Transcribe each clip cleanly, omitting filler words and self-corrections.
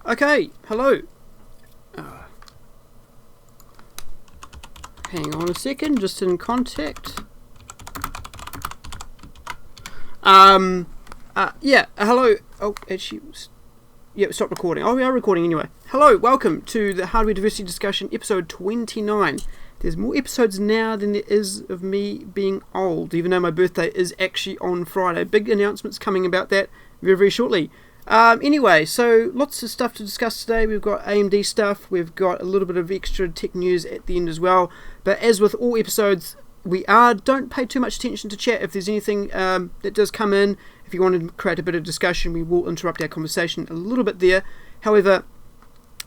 Okay, hello. Hang on a second, just in contact. Yeah, hello. Oh, actually, yeah, stop recording. Oh, we are recording anyway. Hello, welcome to the Hardware Diversity Discussion, episode 29. There's more episodes now than there is of me being old, even though my birthday is actually on Friday. Big announcements coming about that very, very shortly. Anyway, so lots of stuff to discuss today. We've got AMD stuff, we've got a little bit of extra tech news at the end as well. But as with all episodes, don't pay too much attention to chat. If there's anything that does come in, if you want to create a bit of discussion, we will interrupt our conversation a little bit there. However,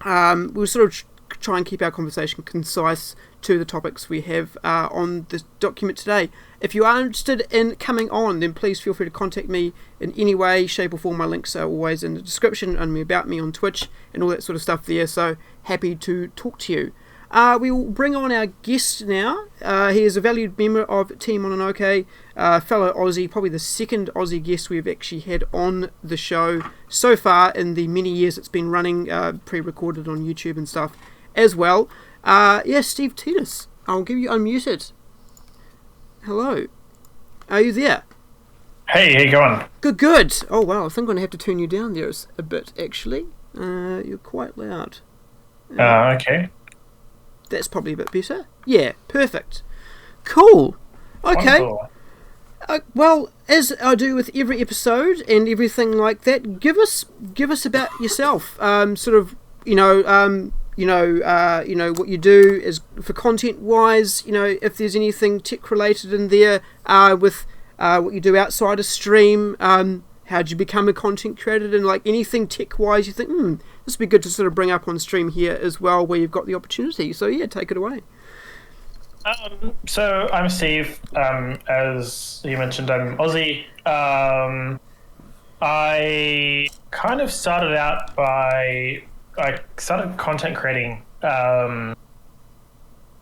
we'll sort of try and keep our conversation concise to the topics we have on this document today. If you are interested in coming on, then please feel free to contact me in any way, shape or form. My links are always in the description and about me on Twitch and all that sort of stuff there, so happy to talk to you. We will bring on our guest now. He is a valued member of Team Mononoke, fellow Aussie, probably the second Aussie guest we've actually had on the show so far in the many years it's been running, pre-recorded on YouTube and stuff as well. SteveTeedus. I'll give you unmuted. Hello. Are you there? Hey, how you going? Good. Oh, wow. I think I'm going to have to turn you down there a bit, actually. You're quite loud. Okay. That's probably a bit better. Yeah, perfect. Cool. Okay. Well, as I do with every episode and everything like that, give us about yourself. Sort of, what you do is for content wise. If there's anything tech related in there, with what you do outside of stream. How'd you become a content creator, and like anything tech wise you think this would be good to sort of bring up on stream here as well, where you've got the opportunity. So yeah, take it away. So I'm Steve. As you mentioned, I'm Aussie. I kind of started out I started content creating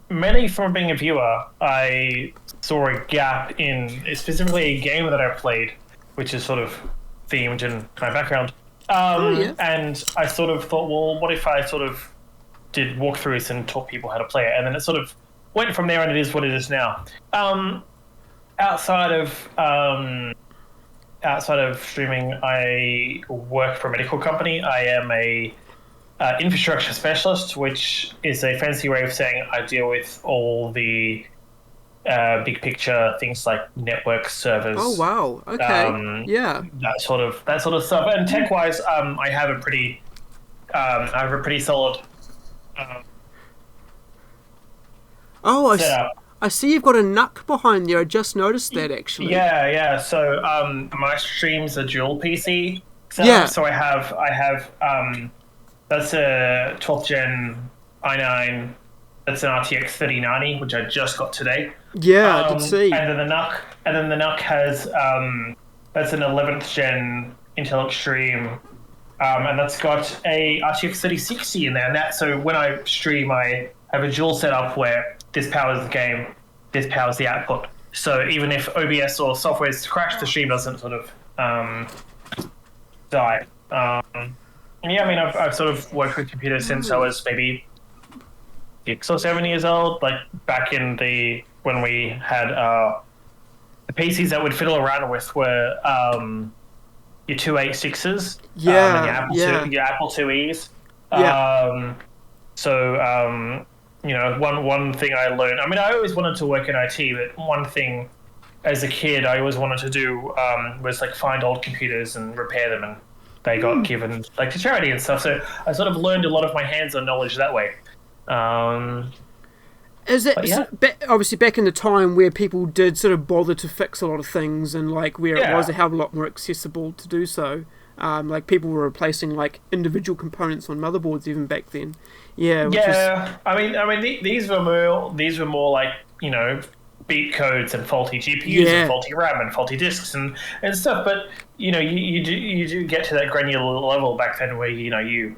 mainly from being a viewer. I saw a gap in specifically a game that I played, which is sort of themed in my background. And I sort of thought, well, what if I sort of did walkthroughs and taught people how to play it? And then it sort of went from there, and it is what it is now. Outside of streaming, I work for a medical company. I am a infrastructure specialist, which is a fancy way of saying I deal with all the big picture things like network servers. Oh wow! Okay, yeah, that sort of stuff. And tech wise, I have a pretty solid. I see you've got a NUC behind there. I just noticed that actually. Yeah. So my streams are dual PC setup. Yeah. So I have that's a 12th gen i9. That's an RTX 3090, which I just got today. Yeah, I did see. And then the NUC has that's an 11th gen Intel Extreme, and that's got a RTX 3060 in there. And so when I stream, I have a dual setup where this powers the game, this powers the output. So even if OBS or software is crashed, the stream doesn't sort of die. I've sort of worked with computers since I was maybe 6 or 7 years old, like back in when we had the PCs that we'd fiddle around with were your 286s, and your Apple IIes. One thing I learned. I mean, I always wanted to work in IT, but one thing as a kid I always wanted to do was like find old computers and repair them, and they got given like to charity and stuff. So I sort of learned a lot of my hands-on knowledge that way. Obviously back in the time where people did sort of bother to fix a lot of things, and like where it was a hell of a lot more accessible to do so, like people were replacing like individual components on motherboards even back then. These were more like beat codes and faulty GPUs and faulty RAM and faulty disks and stuff. But you do get to that granular level back then where you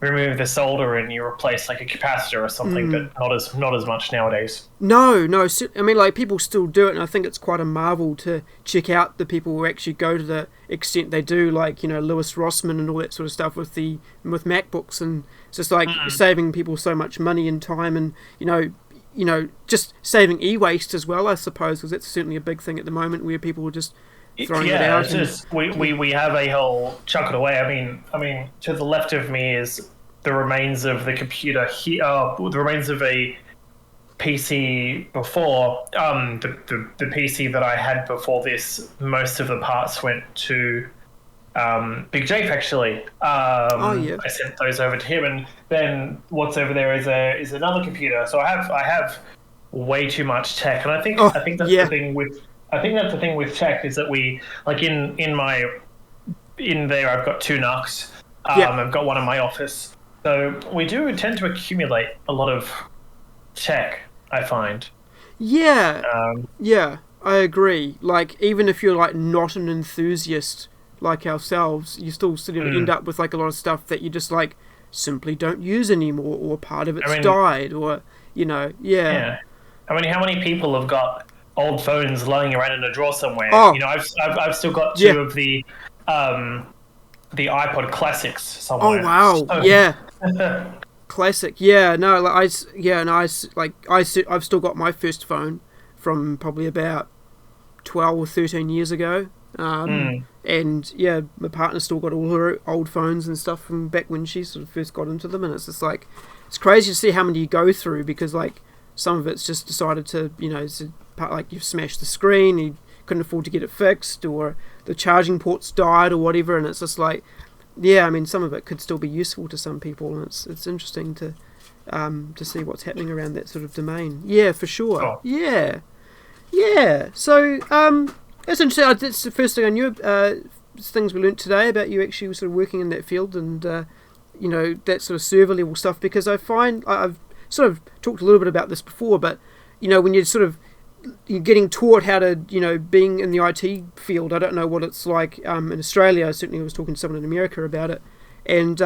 remove the solder and you replace like a capacitor or something, but not as much nowadays. No. I mean, like people still do it, and I think it's quite a marvel to check out the people who actually go to the extent they do, like Lewis Rossman and all that sort of stuff with MacBooks, and it's just like saving people so much money and time, and just saving e-waste as well, I suppose, because that's certainly a big thing at the moment where people are just throwing it out. We have a whole chuck it away. I mean, to the left of me is the remains of the computer here, the remains of a PC before. The PC that I had before this, most of the parts went to Big Jape actually. I sent those over to him, and then what's over there is another computer. So I have way too much tech, and Oh, I think that's yeah. the thing with tech is that we like in there I've got two NUCs. Yeah. I've got one in my office, so we do tend to accumulate a lot of tech. I find. Yeah. Um, Yeah. I agree. Like, even if you're like not an enthusiast like ourselves, you still sort of end up with like a lot of stuff that you just like simply don't use anymore, or part of it's died, or yeah. yeah. How many people have got old phones lying around in a drawer somewhere? Oh, I've still got yeah. two of the iPod Classics Oh somewhere. wow, So, yeah, classic. Yeah, no, like I've still got my first phone from probably about 12 or 13 years ago. And yeah, my partner's still got all her old phones and stuff from back when she sort of first got into them, and it's just like it's crazy to see how many you go through, because like some of it's just decided to like you've smashed the screen, you couldn't afford to get it fixed, or the charging ports died or whatever, and it's just like yeah, I mean some of it could still be useful to some people, and it's interesting to see what's happening around that sort of domain. Yeah, for sure. Oh. Yeah. So it's interesting. That's the first thing I knew. Things we learnt today about you actually sort of working in that field, and that sort of server level stuff. Because I find I've sort of talked a little bit about this before, but when you're getting taught how to being in the IT field. I don't know what it's like in Australia. I certainly was talking to someone in America about it, and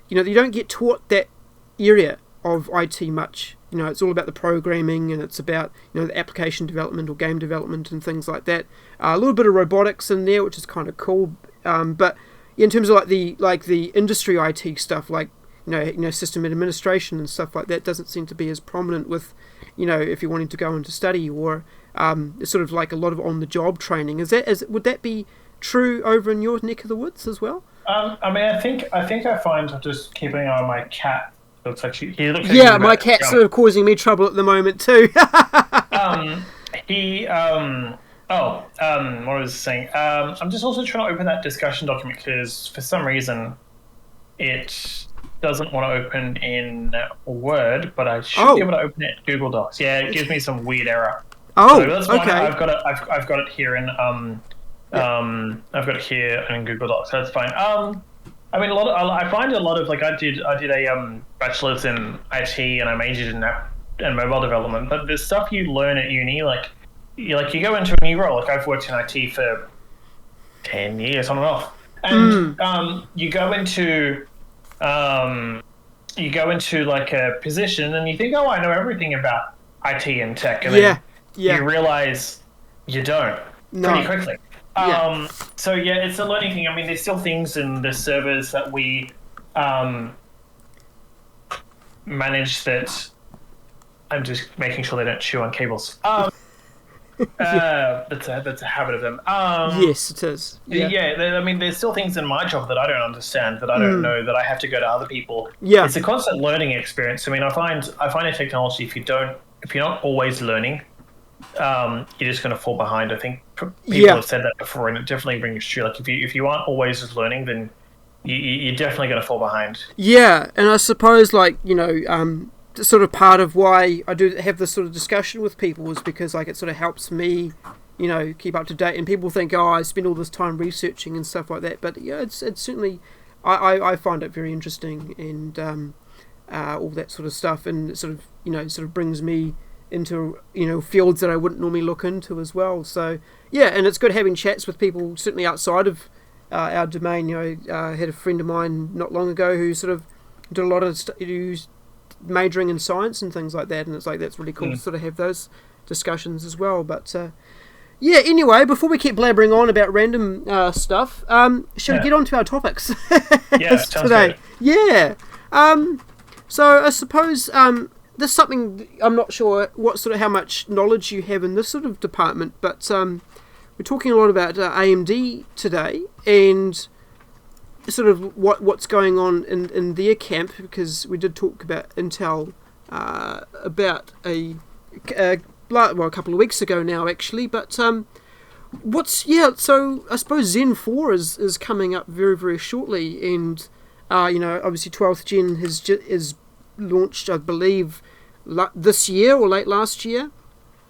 you don't get taught that area of IT much. It's all about the programming, and it's about the application development or game development and things like that. A little bit of robotics in there, which is kind of cool. But in terms of like the industry IT stuff, like system administration and stuff like that, doesn't seem to be as prominent with if you're wanting to go into study, or it's sort of like a lot of on the job training. Would that be true over in your neck of the woods as well? I think I find just keeping an eye on my cat. Looks like he looks like yeah, my cat's sort of causing me trouble at the moment too. What was I saying? I'm just also trying to open that discussion document because for some reason it doesn't want to open in Word, but I should be able to open it in Google Docs. Yeah, it gives me some weird error. Oh, so that's okay. I've got it here in I've got it here in Google Docs. So that's fine. I mean, I find a lot of like I did a bachelor's in IT and I majored in mobile development. But the stuff you learn at uni, you go into a new role. Like I've worked in IT for 10 years on and off, and you go into like a position and you think, oh, I know everything about IT and tech, and then you realize you don't pretty quickly. So yeah, it's a learning thing. I mean, there's still things in the servers that we manage that I'm just making sure they don't chew on cables. That's a habit of them. Yes, it is. Yeah. I mean, there's still things in my job that I don't understand, that I don't know, that I have to go to other people. Yeah, it's a constant learning experience. I mean, I find in technology, if you're not always learning, you're just going to fall behind. I think people have said that before, and it definitely rings true. Like if you aren't always just learning, then you're definitely going to fall behind. Yeah, and I suppose sort of part of why I do have this sort of discussion with people is because like it sort of helps me, keep up to date. And people think, oh, I spend all this time researching and stuff like that, but it's certainly I find it very interesting, and all that sort of stuff, and it sort of brings me into fields that I wouldn't normally look into as well. So yeah, and it's good having chats with people certainly outside of our domain. I had a friend of mine not long ago who sort of did a lot of majoring in science and things like that, and it's like that's really cool to sort of have those discussions as well. But anyway, before we keep blabbering on about random stuff, shall we get on to our topics today? Good. So I suppose this is something I'm not sure how much knowledge you have in this sort of department, but we're talking a lot about AMD today, and sort of what's going on in their camp, because we did talk about Intel about a couple of weeks ago now actually, but so I suppose Zen 4 is coming up very, very shortly, and obviously 12th gen is launched, I believe, this year or late last year.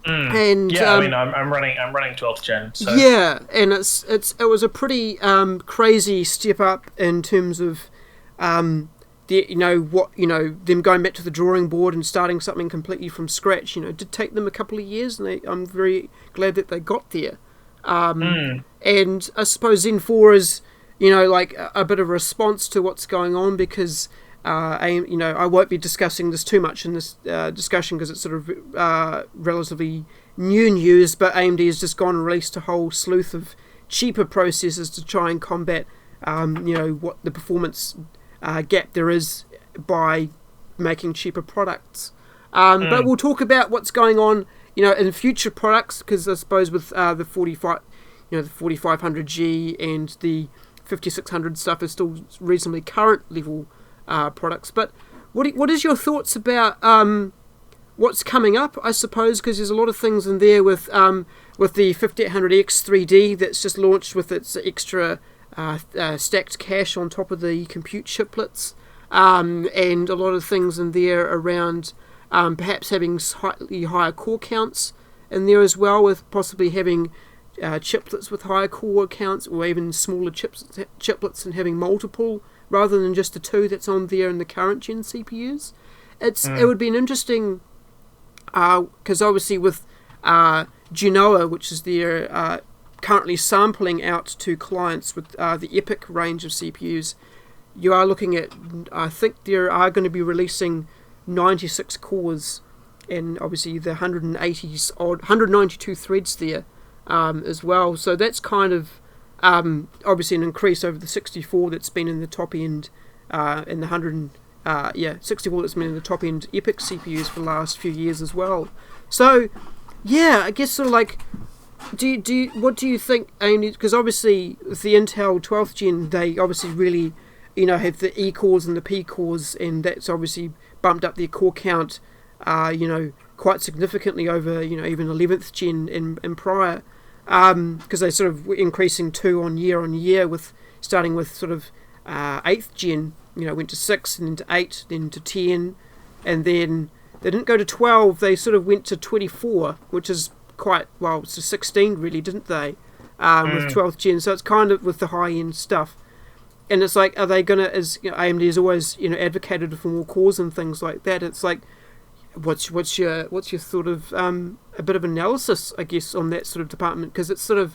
And yeah, I mean, I'm running 12th gen. So. Yeah, and it was a pretty crazy step up in terms of them going back to the drawing board and starting something completely from scratch. It did take them a couple of years, and I'm very glad that they got there. And I suppose Zen 4 is like a bit of a response to what's going on, because I won't be discussing this too much in this discussion because it's sort of relatively new news, but AMD has just gone and released a whole slew of cheaper processors to try and combat what the performance gap there is by making cheaper products. But we'll talk about what's going on in future products, because I suppose with the 4500G and the 5600 stuff is still reasonably current level products. But what is your thoughts about what's coming up, I suppose, because there's a lot of things in there with the 5800X 3D that's just launched with its extra stacked cache on top of the compute chiplets, and a lot of things in there around perhaps having slightly higher core counts in there as well, with possibly having chiplets with higher core counts, or even smaller chiplets and having multiple rather than just the two that's on there in the current gen CPUs. It would be an interesting, because obviously with Genoa, which is their currently sampling out to clients with the EPIC range of CPUs, you are looking at, I think they are going to be releasing 96 cores and obviously the 192 threads there as well. So that's kind of obviously an increase over the 64 that's been in the top end, in the 64 that's been in the top end EPIC CPUs for the last few years as well. So yeah, I guess sort of like, what do you think, Amy? Because obviously with the Intel 12th gen, they obviously really have the E cores and the P cores, and that's obviously bumped up their core count quite significantly over even 11th gen and prior, because they sort of were increasing 2 on year with starting with sort of 8th gen, went to 6 and then to 8, then to 10, and then they didn't go to 12, they sort of went to 24, which is quite, well, it's to 16 really, didn't they, with 12th gen. So it's kind of with the high end stuff, and it's like, are they gonna, as AMD has always advocated for more cores and things like that, it's like, what's your sort of a bit of analysis, I guess, on that sort of department, because it's a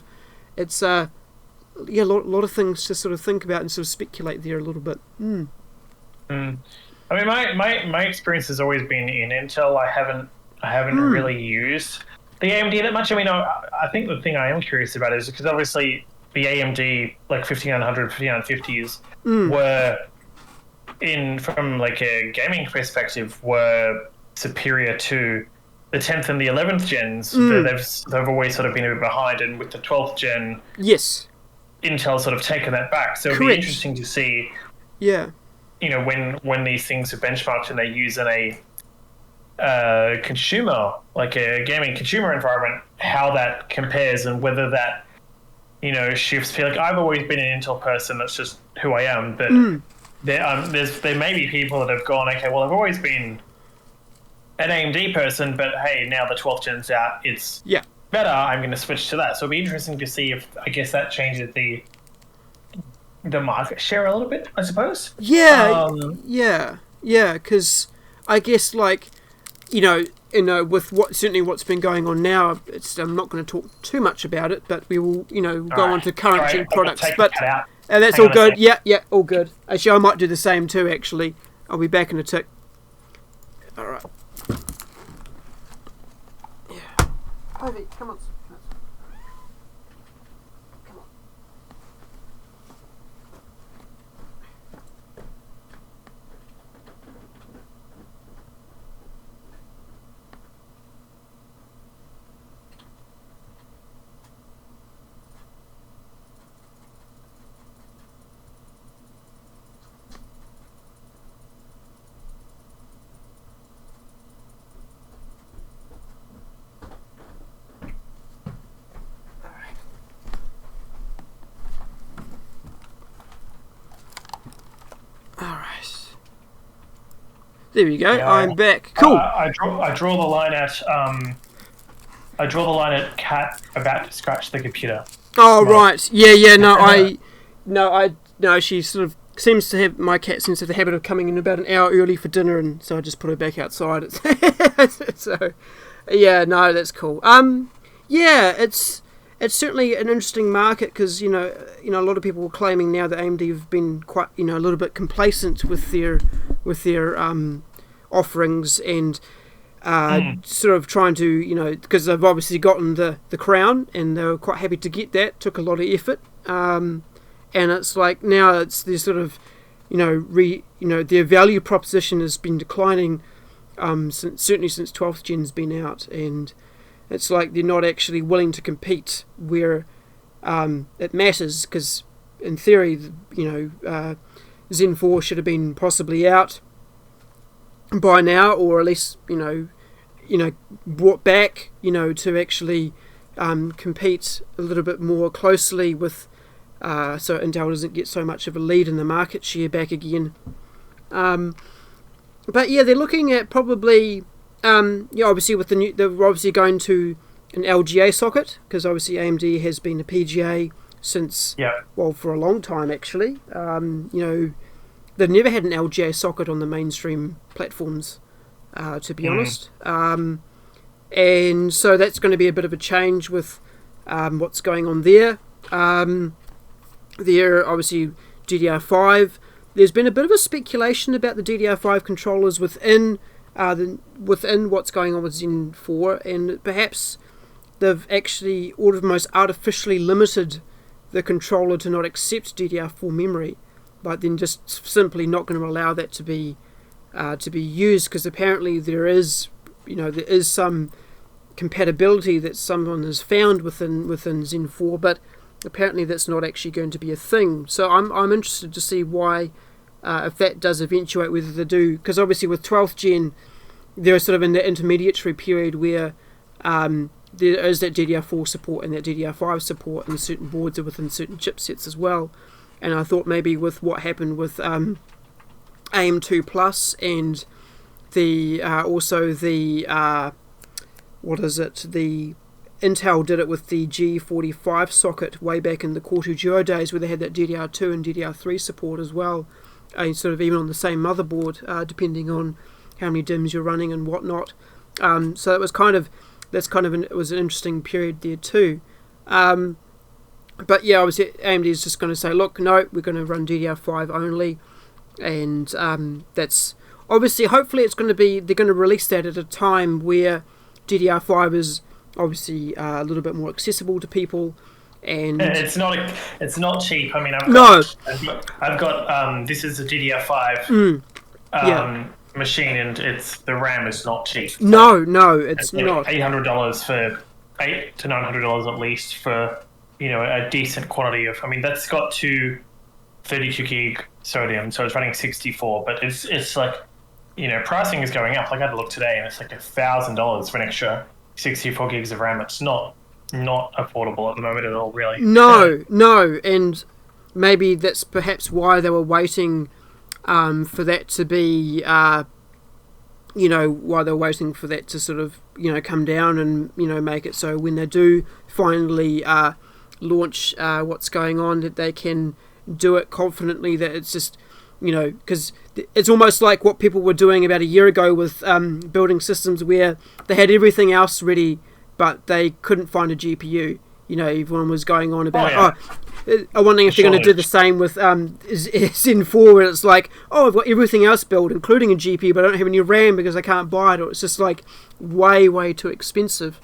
lot of things to sort of think about and sort of speculate there a little bit. I mean, my experience has always been in Intel. I haven't really used the AMD that much. I mean, I think the thing I am curious about is because obviously the AMD like 5900, 5950s were from like a gaming perspective were superior to the 10th and the 11th gens. They've always sort of been a bit behind, and with the 12th gen, yes, Intel's sort of taken that back. So it'd Correct. be interesting to see, when these things are benchmarked and they use in a consumer, like a gaming consumer environment, how that compares and whether that shifts. Like, I've always been an Intel person. That's just who I am. But there may be people that have gone, okay, well, I've always been an AMD person, but hey, now the 12th gen's out, it's better, I'm going to switch to that. So it'll be interesting to see if, I guess, that changes the market share a little bit, I suppose. Because I guess, like, with what's been going on now, I'm not going to talk too much about it, but we will, go on to current gen products. But that's all good. Yeah, all good. Actually, I might do the same too. Actually, I'll be back in a tick. All right. Yeah. Ivy, come on. There we go. Yeah, I'm back. Cool. I draw the line at cat about to scratch the computer. Oh right, yeah. No. She sort of seems to have my cat seems to have the habit of coming in about an hour early for dinner, and so I just put her back outside. So, yeah, no, that's cool. Yeah, it's certainly an interesting market because you know a lot of people are claiming now that AMD have been quite a little bit complacent with their offerings and sort of trying to because they've obviously gotten the crown and they were quite happy to get that. Took a lot of effort, and it's like now they're sort of their value proposition has been declining certainly since 12th gen's been out, and it's like they're not actually willing to compete where it matters, because in theory, Zen 4 should have been possibly out by now, or at least brought back to actually compete a little bit more closely with so Intel doesn't get so much of a lead in the market share back again. But yeah, they're looking at probably obviously with they're obviously going to an LGA socket, because obviously AMD has been a PGA since for a long time actually. They've never had an LGA socket on the mainstream platforms, to be honest. And so that's going to be a bit of a change with what's going on there. There obviously DDR5. There's been a bit of a speculation about the DDR5 controllers within what's going on with Zen 4, and perhaps they've actually almost artificially limited the controller to not accept DDR4 memory, but then just simply not going to allow that to be used, because apparently there is some compatibility that someone has found within Zen 4, but apparently that's not actually going to be a thing. So I'm interested to see why, if that does eventuate, whether they do, because obviously with 12th gen they're sort of in the intermediary period where there is that DDR4 support and that DDR5 support, and certain boards are within certain chipsets as well. And I thought maybe with what happened with AM2 Plus and the the Intel did it with the G45 socket way back in the Core 2 Duo days, where they had that DDR2 and DDR3 support as well, sort of even on the same motherboard, depending on how many DIMMs you're running and whatnot. So it was it was an interesting period there too. But yeah, obviously AMD is just going to say, look, no, we're going to run DDR5 only, and that's obviously, hopefully they're going to release that at a time where DDR5 is obviously a little bit more accessible to people, and it's not cheap. I mean, I've got this is a DDR5 machine, and the RAM is not cheap. So no, it's not. $800 for $800 to $900 at least for a decent quantity of. I mean, that's got 32 gig sodium, so it's running 64, but it's like pricing is going up. Like I had to look today, and it's like $1,000 for an extra 64 gigs of RAM. It's not affordable at the moment at all, really. No, and maybe that's perhaps why they were waiting for that to be, why they were waiting for that to sort of, come down and, make it so when they do finally launch what's going on, that they can do it confidently, that it's just, because it's almost like what people were doing about a year ago with building systems where they had everything else ready, but they couldn't find a GPU. Everyone was going on about, I'm wondering if they're going to do the same with Zen 4, where it's like, I've got everything else built, including a GPU, but I don't have any RAM because I can't buy it, or it's just like way too expensive.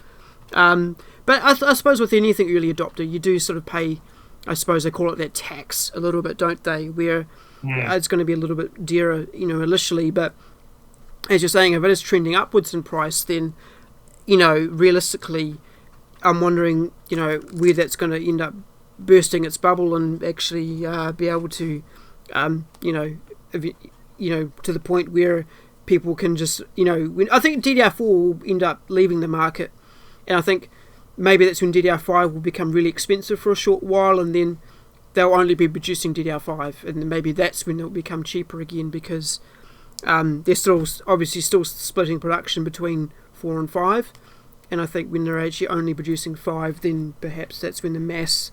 But I suppose with anything early adopter, you do sort of pay, I suppose they call it that tax a little bit, don't they? Where it's going to be a little bit dearer, initially, but as you're saying, if it is trending upwards in price, then, realistically, I'm wondering, where that's going to end up bursting its bubble and actually be able to, to the point where people can just, I think DDR4 will end up leaving the market, and I think maybe that's when DDR5 will become really expensive for a short while, and then they'll only be producing DDR5, and then maybe that's when it'll become cheaper again, because They're still obviously still splitting production between 4 and 5, and I think when they're actually only producing 5, then perhaps that's when the mass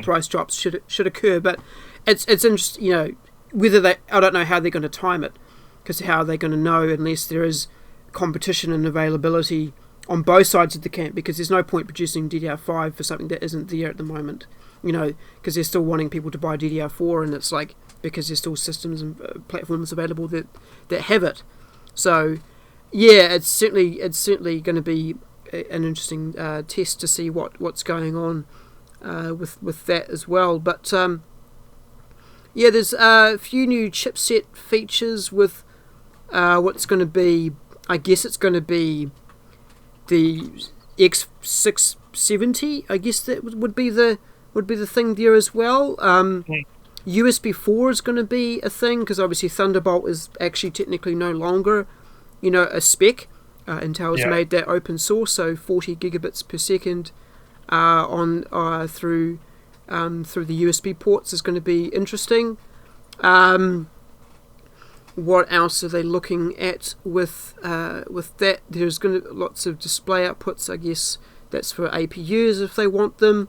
price drops should occur. But it's interesting, whether I don't know how they're going to time it, because how are they going to know unless there is competition and availability on both sides of the camp, because there's no point producing DDR5 for something that isn't there at the moment, because they're still wanting people to buy DDR4, and it's like, because there's still systems and platforms available that have it. So yeah, it's certainly going to be an interesting test to see what's going on with that as well. But there's a few new chipset features with what's going to be, I guess it's going to be the X670. I guess that would be the thing there as well. USB 4 is going to be a thing, because obviously Thunderbolt is actually technically no longer, a spec. Intel has made that open source, so 40 gigabits per second through the USB ports is going to be interesting. What else are they looking at with that? There's going to lots of display outputs. I guess that's for APUs if they want them.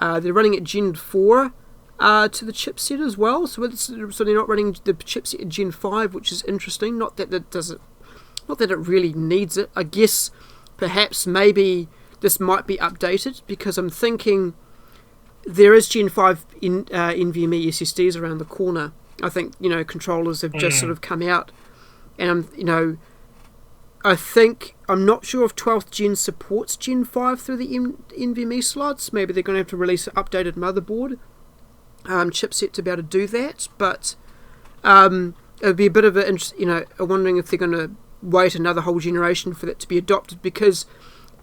They're running at Gen 4 to the chipset as well, so they're not running the chipset at Gen 5, which is interesting. Not that it really needs it. I guess perhaps maybe this might be updated, because I'm thinking there is Gen 5 NVMe SSDs around the corner. I think controllers have just sort of come out, and I'm not sure if 12th Gen supports Gen 5 through the NVMe slots. Maybe they're going to have to release an updated motherboard chipset to be able to do that. But it would be a bit of wondering if they're going to wait another whole generation for that to be adopted, because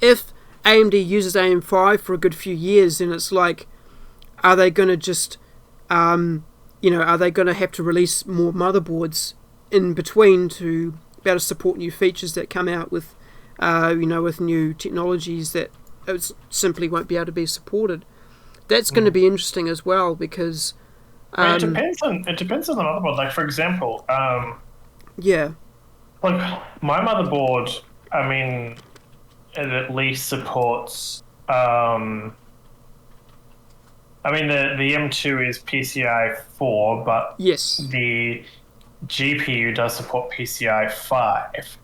if AMD uses AM5 for a good few years, then it's like, are they going to just are they going to have to release more motherboards in between to be able to support new features that come out with with new technologies that simply won't be able to be supported? That's going to be interesting as well, because it depends on the motherboard. Like, for example, like my motherboard, it at least supports. The M2 is PCI 4, but yes, the GPU does support PCI 5.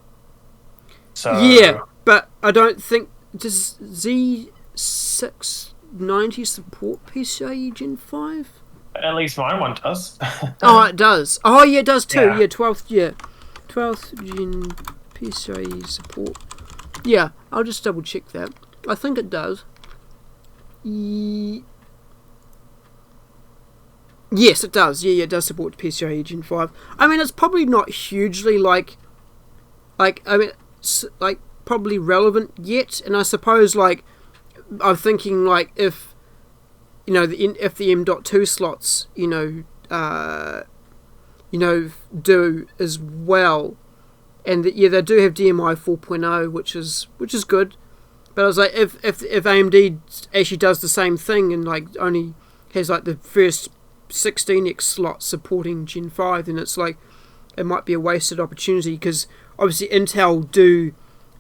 So yeah, but I don't think, does Z690 support PCIe Gen 5? At least my one does. Oh, it does. Oh, yeah, it does too. Yeah. 12th Gen PCIe support. Yeah, I'll just double check that. I think it does. Yes, it does. Yeah, it does support PCIe Gen 5. It's probably not hugely probably relevant yet. And I suppose I'm thinking if if the M.2 slots do as well, and they do have DMI 4.0, which is good. But I was like, if AMD actually does the same thing and only has the first 16x slot supporting Gen 5, then it's it might be a wasted opportunity, because obviously Intel do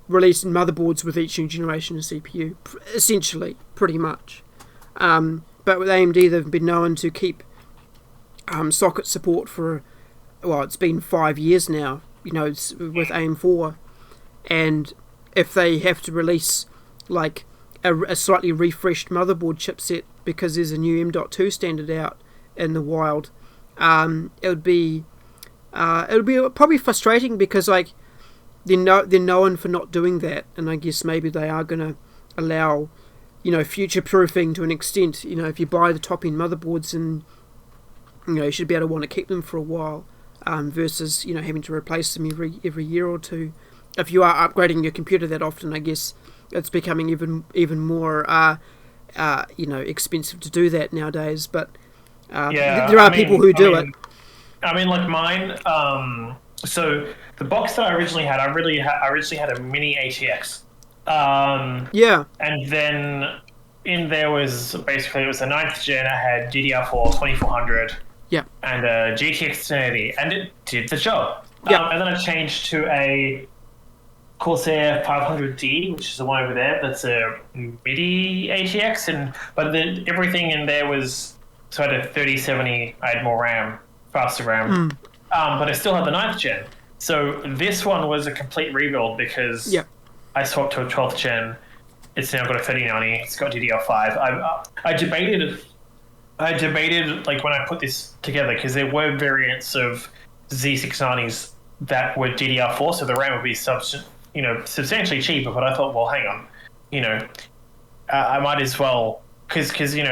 release motherboards with each new generation of CPU, essentially, pretty much. But with AMD, they've been known to keep socket support for, it's been 5 years now, with AM4, and if they have to release a slightly refreshed motherboard chipset because there's a new M.2 standard out in the wild, it would be probably frustrating, because they're known for not doing that, and I guess maybe they are going to allow future proofing to an extent. If you buy the top end motherboards, and you should be able to want to keep them for a while, versus having to replace them every year or two. If you are upgrading your computer that often, I guess it's becoming even more expensive to do that nowadays. But there are people who do it. Mine. So the box that I originally had, I originally had a mini ATX. And then in there was basically, it was the 9th gen. I had DDR4 2400. Yeah. and a GTX 1080, and it did the job. Yeah. And then I changed to a Corsair 500D, which is the one over there. That's a MIDI ATX, but everything in there was, so I had a 3070. I had more RAM, faster RAM, but I still had the 9th gen. So this one was a complete rebuild because I swapped to a 12th gen. It's now got a 3090. It's got DDR5. I debated like when I put this together, because there were variants of Z690s that were DDR4, so the RAM would be substantially cheaper. But I thought, well, hang on, I might as well, because you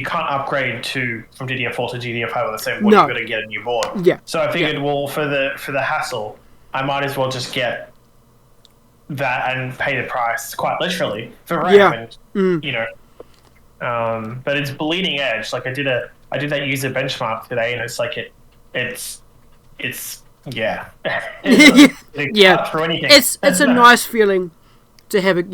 can't upgrade from DDR4 to DDR5 on the same board. You've got to get a new board. Yeah. So I figured, well, for the hassle, I might as well just get that and pay the price, quite literally, for RAM. And, but it's bleeding edge. Like I did that user benchmark today, and it's like it's through anything. It's a nice feeling to have it.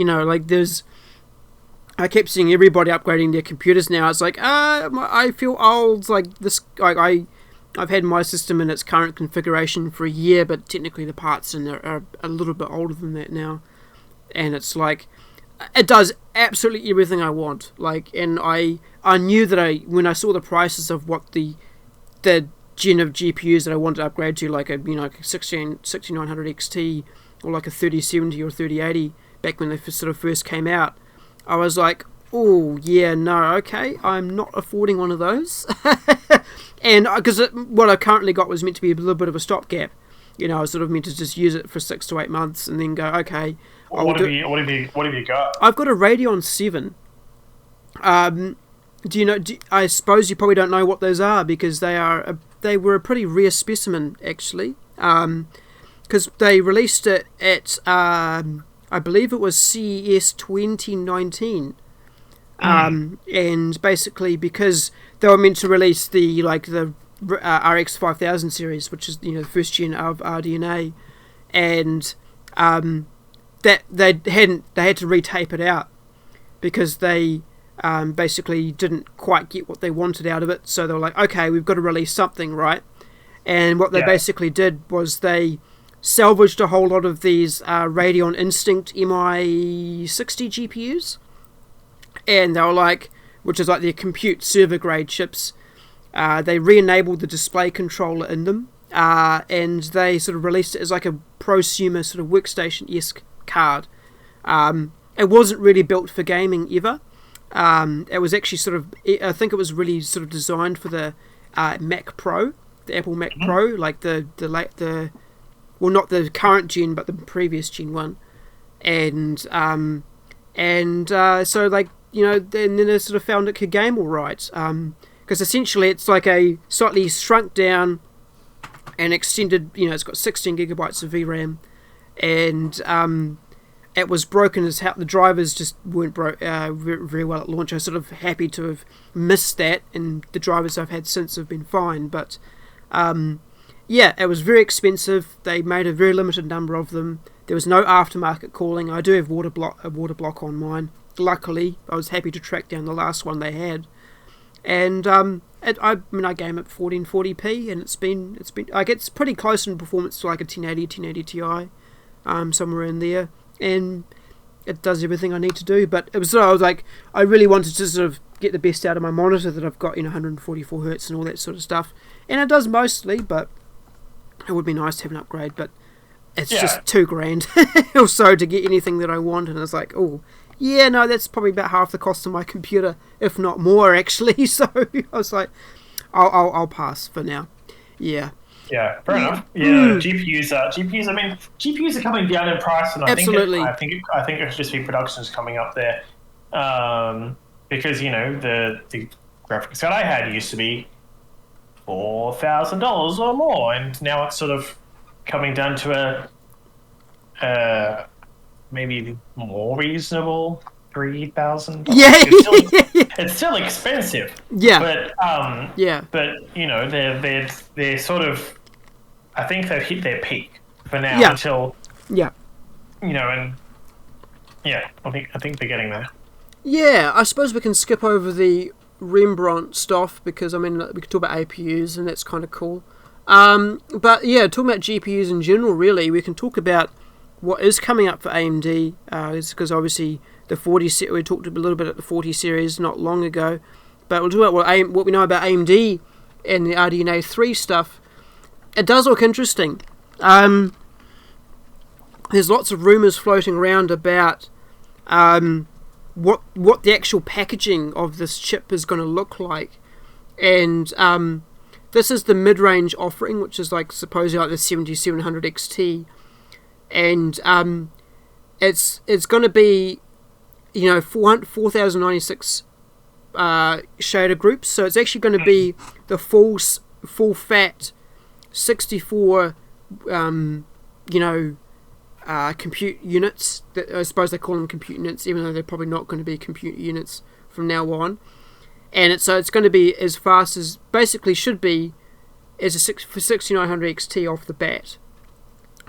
I kept seeing everybody upgrading their computers now. It's like, I feel old. Like this, I've had my system in its current configuration for a year, but technically the parts in there are a little bit older than that now. And it's like, it does absolutely everything I want. Like, and I knew that when I saw the prices of what the gen of GPUs that I wanted to upgrade to, like a 6900 XT or like a 3070 or 3080 back when they sort of first came out, I was like, oh yeah, no, okay, I'm not affording one of those. And because what I currently got was meant to be a little bit of a stopgap. I was sort of meant to just use it for 6 to 8 months and then go, okay. What have you got? I've got a Radeon 7. I suppose you probably don't know what those are, because they were a pretty rare specimen, actually. Because they released it at, I believe it was CES 2019. And basically because they were meant to release the RX 5000 series, which is the first gen of RDNA, and that they had to retape it out because they basically didn't quite get what they wanted out of it. So they were like, okay, we've got to release something, right? And what they basically did was they salvaged a whole lot of these Radeon Instinct MI60 GPUs, and they were like, which is like their compute server grade chips. They re-enabled the display controller in them, and they sort of released it as like a prosumer sort of workstation-esque card. It wasn't really built for gaming ever. It was actually I think it was really sort of designed for the Mac Pro, the Apple Mac Pro, like well, not the current gen, but the previous gen one. And so like, then they sort of found it could game all right. Because essentially it's like a slightly shrunk down and extended, it's got 16 gigabytes of VRAM, and it was broken as how the drivers just weren't very well at launch. I was sort of happy to have missed that, and the drivers I've had since have been fine, but it was very expensive. They made a very limited number of them. There was no aftermarket calling. I do have a water block on mine. Luckily, I was happy to track down the last one they had. And I game at 1440p, and it's been like, it's pretty close in performance to like a 1080 Ti, somewhere in there, and it does everything I need to do. But I was like, I really wanted to sort of get the best out of my monitor that I've got, 144 hertz and all that sort of stuff, and it does mostly. But it would be nice to have an upgrade, but it's just $2,000 or so to get anything that I want, and it's like, oh. Yeah, no, that's probably about half the cost of my computer, if not more, actually. So I was like, I'll pass for now. Yeah. Yeah, fair enough. Yeah, GPUs. I mean, GPUs are coming down in price, and I think it should just be productions coming up there, because the graphics card I had used to be $4,000 or more, and now it's sort of coming down to a maybe more reasonable $3,000. Yeah, it's still expensive. Yeah, but they're sort of, I think they've hit their peak for now until and I think they're getting there. Yeah, I suppose we can skip over the Rembrandt stuff because I mean we could talk about APUs and that's kind of cool. But yeah, talking about GPUs in general, really, we can talk about what is coming up for AMD. Because obviously the 40 we talked a little bit at the 40 series not long ago, but we'll talk about what we know about AMD and the RDNA 3 stuff. It does look interesting. There's lots of rumours floating around about what the actual packaging of this chip is going to look like, and this is the mid-range offering, which is like supposedly like the 7700 XT, and it's going to be 4096 shader groups, so it's actually going to be the full fat 64 compute units. That I suppose they call them compute units, even though they're probably not going to be compute units from now on. And it's going to be as fast as basically should be as a 6900 XT off the bat,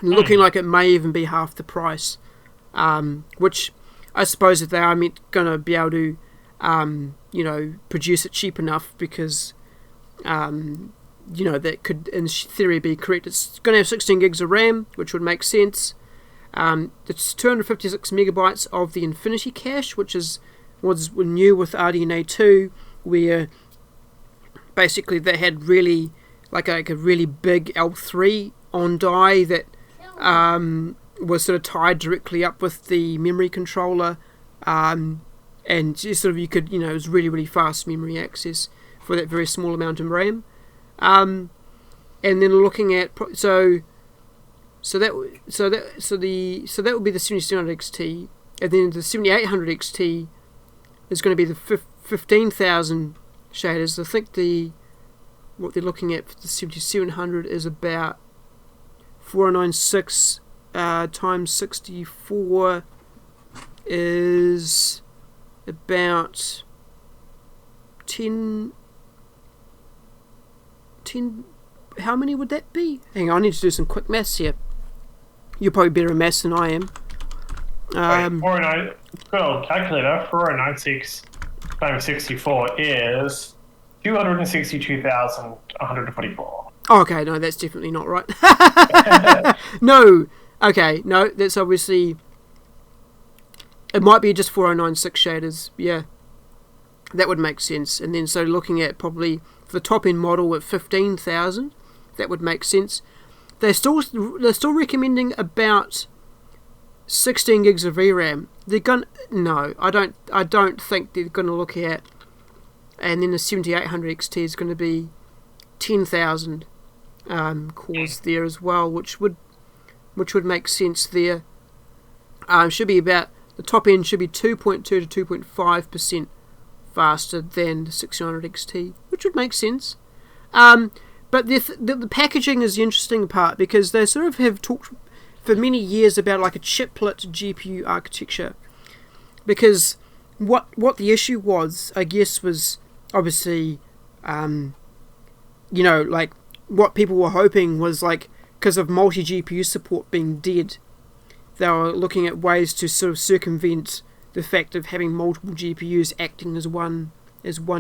looking like it may even be half the price. Which I suppose if they are going to be able to produce it cheap enough, because that could in theory be correct. It's going to have 16 gigs of RAM, which would make sense. It's 256 megabytes of the Infinity Cache, which was new with RDNA 2, where basically they had really like a really big L3 on die that was sort of tied directly up with the memory controller, and sort of you could it was really fast memory access for that very small amount of RAM. And then looking at so that would be the 7700 XT, and then the 7800 XT is going to be the 15,000 shaders. I think what they're looking at for the 7700 is about 4096 times 64 is about 10. How many would that be? Hang on, I need to do some quick maths here. You're probably better at maths than I am. 409, good old calculator. 4096 times 64 is 262,124. Oh, okay, no, that's definitely not right. No, okay, no, that's obviously... It might be just 4096 shaders, yeah. That would make sense. And then so looking at probably for the top end model at 15,000, that would make sense. They're still recommending about 16 gigs of VRAM. I don't think they're gonna look at. And then the 7800 XT is going to be 10,000 cores there as well, which would make sense there. Should be about the top end should be 2.2 to 2.5% faster than the 6900 XT, which would make sense. But the packaging is the interesting part, because they sort of have talked for many years about like a chiplet GPU architecture, because what the issue was, I guess, was obviously like what people were hoping was like, because of multi GPU support being dead, they were looking at ways to sort of circumvent the fact of having multiple GPUs acting as one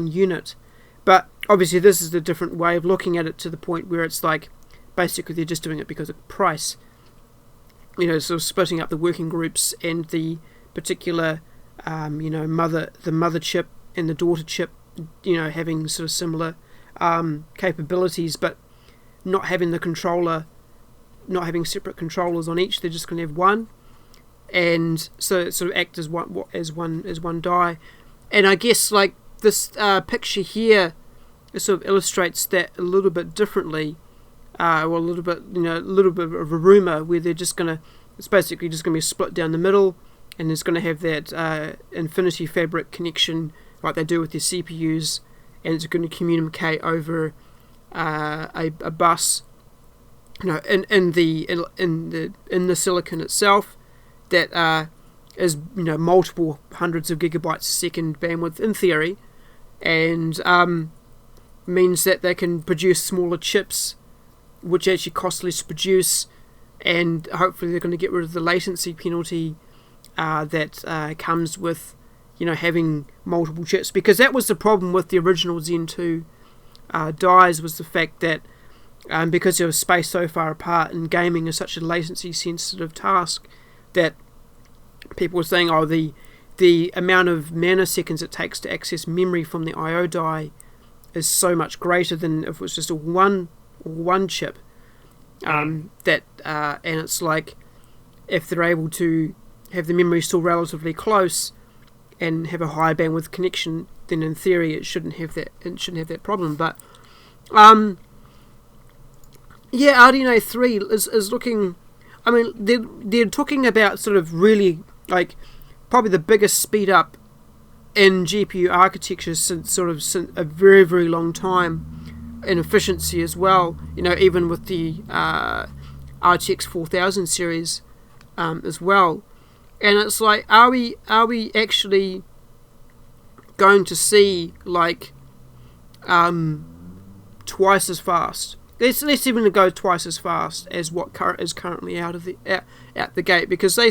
unit. But obviously this is a different way of looking at it, to the point where it's like basically they're just doing it because of price. Sort of splitting up the working groups and the particular the mother chip and the daughter chip, having sort of similar capabilities, but not having the controller, not having separate controllers on each. They're just going to have one, and so it sort of act as one die. And I guess like this picture here, it sort of illustrates that a little bit differently, a little bit of a rumor where it's basically just going to be split down the middle, and it's going to have that Infinity Fabric connection like they do with their CPUs, and it's going to communicate over a bus, in the silicon itself, that is multiple hundreds of gigabytes a second bandwidth in theory, and means that they can produce smaller chips, which actually cost less to produce, and hopefully they're going to get rid of the latency penalty that comes with having multiple chips, because that was the problem with the original Zen 2 dies, was the fact that because they were spaced so far apart, and gaming is such a latency sensitive task, that people were saying, the amount of nanoseconds it takes to access memory from the I/O die is so much greater than if it was just a one chip. And it's like, if they're able to have the memory still relatively close and have a high bandwidth connection, then in theory it shouldn't have that problem. But RDNA 3 is looking. I mean, they're talking about sort of really, like, probably the biggest speed up in GPU architecture since a very, very long time, in efficiency as well. Even with the RTX 4000 series as well. And it's like, are we actually going to see, like, twice as fast? Let's even go twice as fast as what is currently out the gate, because they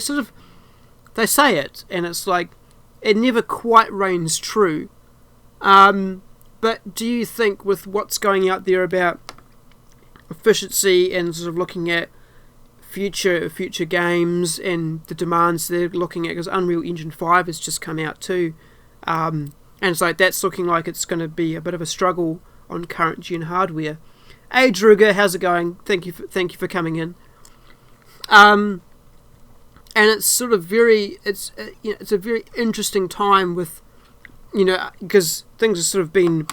say it, and it's like, it never quite reigns true. But do you think, with what's going out there about efficiency and sort of looking at future games and the demands they're looking at, because Unreal Engine 5 has just come out too, and it's like, that's looking like it's going to be a bit of a struggle on current gen hardware. Hey Druga, how's it going? Thank you for coming in. And it's sort of it's a very interesting time with, because things have sort of been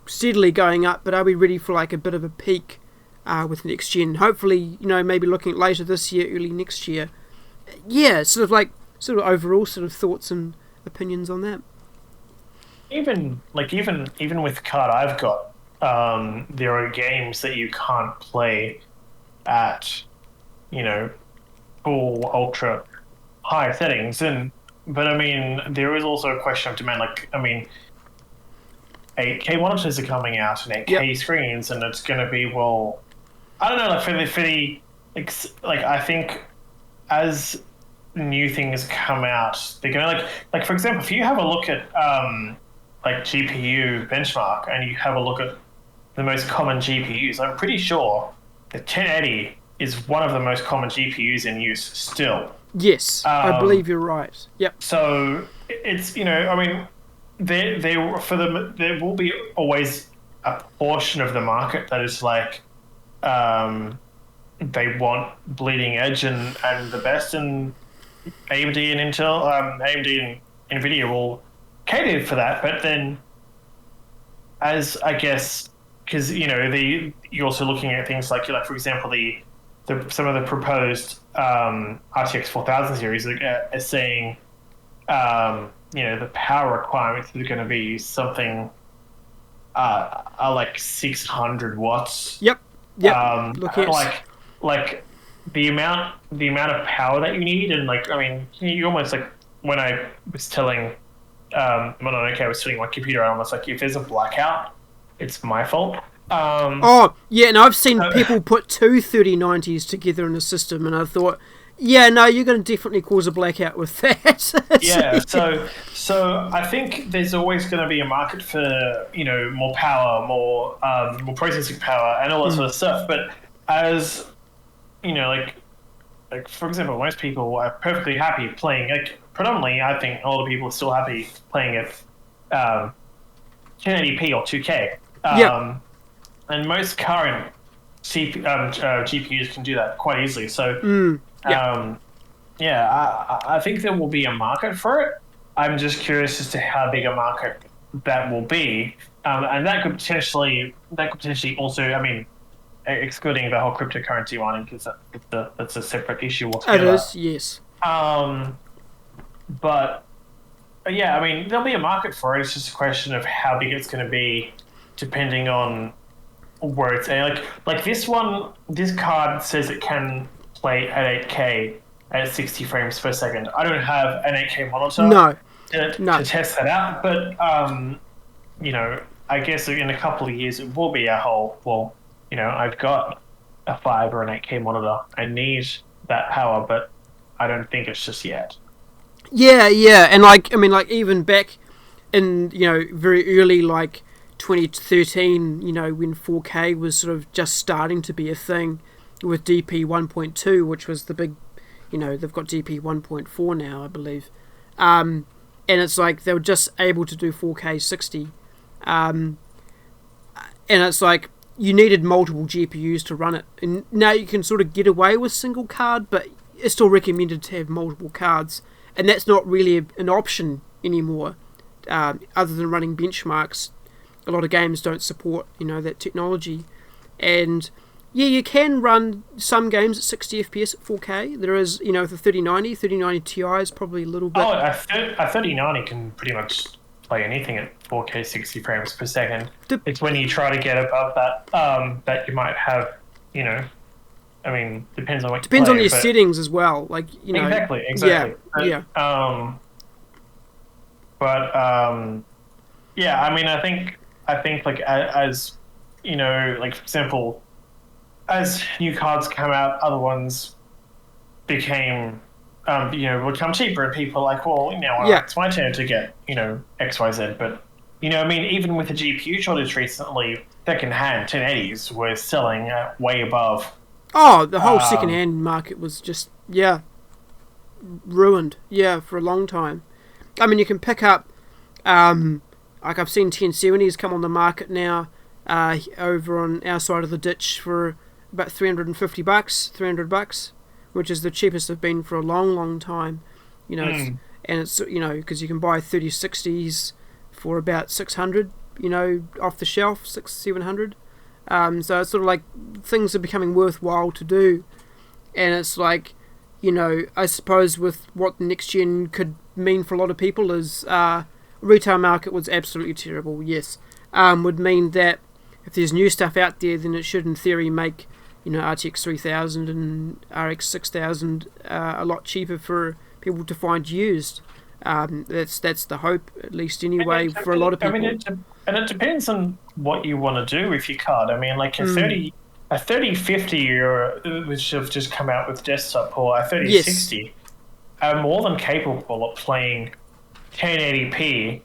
steadily going up, but are we ready for like a bit of a peak with next gen? Hopefully, maybe looking at later this year, early next year. Yeah, sort of overall sort of thoughts and opinions on that. Even with the card I've got, there are games that you can't play at, full ultra high settings, but I mean, there is also a question of demand. Like, I mean, 8K monitors are coming out and 8K screens, and it's going to be, well, I don't know, like I think as new things come out, they're going to like for example, if you have a look at like GPU benchmark and you have a look at the most common GPUs, I'm pretty sure the 1080 is one of the most common GPUs in use still. Yes, I believe you're right. Yep. So it's, I mean, there will be always a portion of the market that is like, they want bleeding edge and the best, and AMD and Intel, AMD and NVIDIA will cater for that. But then, as I guess, because you're also looking at things like for example, some of the proposed RTX 4000 series are saying, the power requirements are going to be something are like 600 watts. Yep. Like the amount of power that you need, and like, I mean, you almost, like, when I was telling Mononoke I was setting my computer, I almost like, if there's a blackout, it's my fault. I've seen people put two 3090s together in a system, and I thought, you're going to definitely cause a blackout with that. Yeah, so I think there's always going to be a market for, more power, more processing power, and all that sort of stuff. But as like for example, most people are perfectly happy playing. Like, predominantly, I think a lot of people are still happy playing at 1080p or 2K. And most current GPUs can do that quite easily. So, I think there will be a market for it. I'm just curious as to how big a market that will be, and that could potentially also, I mean, excluding the whole cryptocurrency mining, because that's a separate issue altogether. It is, yes. But yeah, I mean, there'll be a market for it. It's just a question of how big it's going to be, depending on where it's at. Like this card says it can play at 8K at 60 frames per second. I don't have an 8K monitor to test that out, but I guess in a couple of years it will be a whole, well, I've got a 5 or an 8K monitor. I need that power, but I don't think it's just yet. Yeah, and like I mean, like even back in very early like 2013, when 4K was sort of just starting to be a thing with DP 1.2, which was the big, they've got DP 1.4 now, I believe, and it's like they were just able to do 4K 60, and it's like you needed multiple GPUs to run it, and now you can sort of get away with single card, but it's still recommended to have multiple cards. And that's not really an option anymore, other than running benchmarks. A lot of games don't support, that technology. And yeah, you can run some games at 60 FPS at 4K. There is, the 3090 Ti is probably a little bit... Oh, a 3090 can pretty much play anything at 4K 60 frames per second. It's when you try to get above that, that you might have, I mean, depends on what you depends play, on your settings as well. Like, Exactly. Yeah. Yeah, I mean, I think like as like for example, as new cards come out, other ones become cheaper, and people are like, well, it's my turn to get X, Y, Z. But I mean, even with the GPU shortage recently, second-hand 1080s were selling way above. Oh, the whole second-hand market was just ruined. Yeah, for a long time. I mean, you can pick up like I've seen 1070s come on the market now over on our side of the ditch for about $350, which is the cheapest they've been for a long, long time. And it's because you can buy 3060s for about 600, off the shelf, 600-700. So it's sort of like things are becoming worthwhile to do, and it's like, I suppose with what the next gen could mean for a lot of people is retail market was absolutely terrible. Yes, would mean that if there's new stuff out there, then it should in theory make RTX 3000 and RX 6000 a lot cheaper for people to find used. That's the hope, at least anyway, for a lot of people. And it depends on what you want to do with your card. I mean, like a 3050, which have just come out with desktop, or a 3060, are more than capable of playing 1080p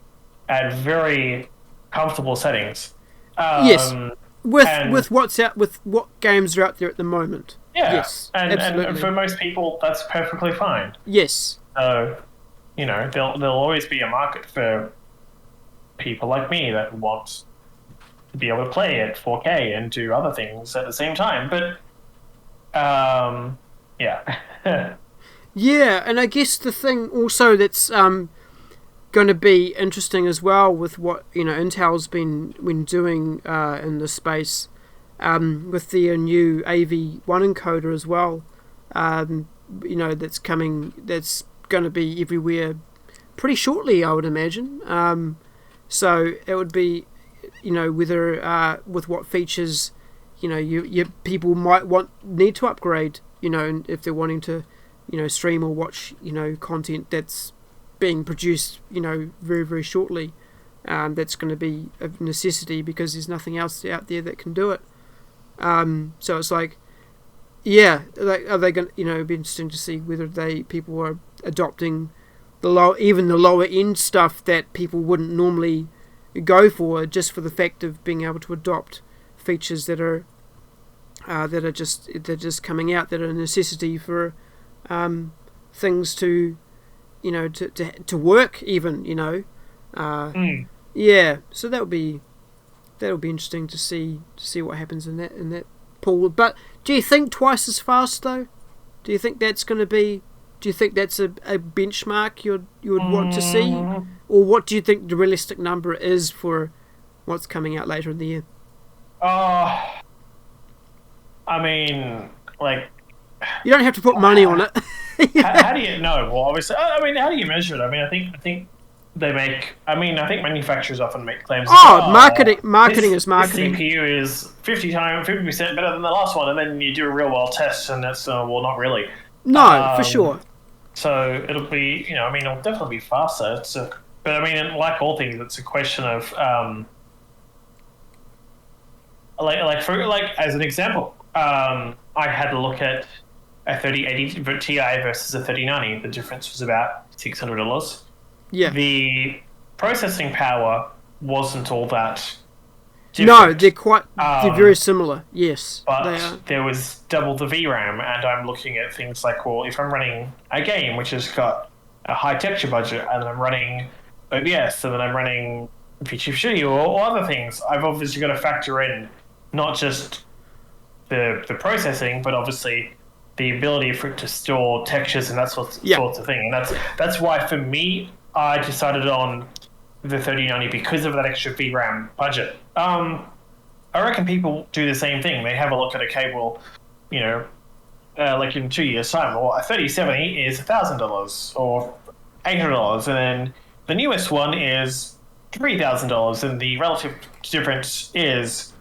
at very comfortable settings. Yes, with what's out, with what games are out there at the moment. Yeah, yes, and for most people, that's perfectly fine. Yes. So, there'll always be a market for people like me that want to be able to play at 4K and do other things at the same time. But, yeah. Yeah, and I guess the thing also that's going to be interesting as well with what Intel's been doing in this space with the new AV1 encoder as well. That's coming. That's going to be everywhere pretty shortly, I would imagine. So it would be, whether with what features, you people might need to upgrade, if they're wanting to, stream or watch, content that's being produced, very, very shortly. That's going to be a necessity because there's nothing else out there that can do it. So it's like, yeah, are they going? It'd be interesting to see whether people are adopting the lower end stuff that people wouldn't normally go for, just for the fact of being able to adopt features that are just coming out, that are a necessity for things to work even. Yeah, so that'll be interesting to see what happens in that pool. But do you think twice as fast though? Do you think that's going to be? Do you think that's a benchmark you would want to see, or what do you think the realistic number is for what's coming out later in the year? I mean, like, you don't have to put money on it. how do you know? Well, obviously, I mean, how do you measure it? I mean, I think they make. I mean, I think manufacturers often make claims. Marketing is marketing. This CPU is 50% better than the last one, and then you do a real world test, and that's well, not really. No, for sure. So it'll be, I mean, it'll definitely be faster. But I mean, like all things, it's a question of, as an example, I had to look at a 3080 Ti versus a 3090. The difference was about $600. Yeah. The processing power wasn't all that No, different. they're very similar. Yes, they are. But there was double the VRAM, and I'm looking at things like, well, if I'm running a game which has got a high texture budget, and I'm running OBS, and then I'm running Feature Studio or other things, I've obviously got to factor in not just the processing, but obviously the ability for it to store textures and that sorts of thing. And that's why, for me, I decided on the 3090 because of that extra VRAM budget. I reckon people do the same thing. They have a look at a cable, like in 2 years' time. Well, a 3070 is $1,000 or $800, and then the newest one is $3,000, and the relative difference is,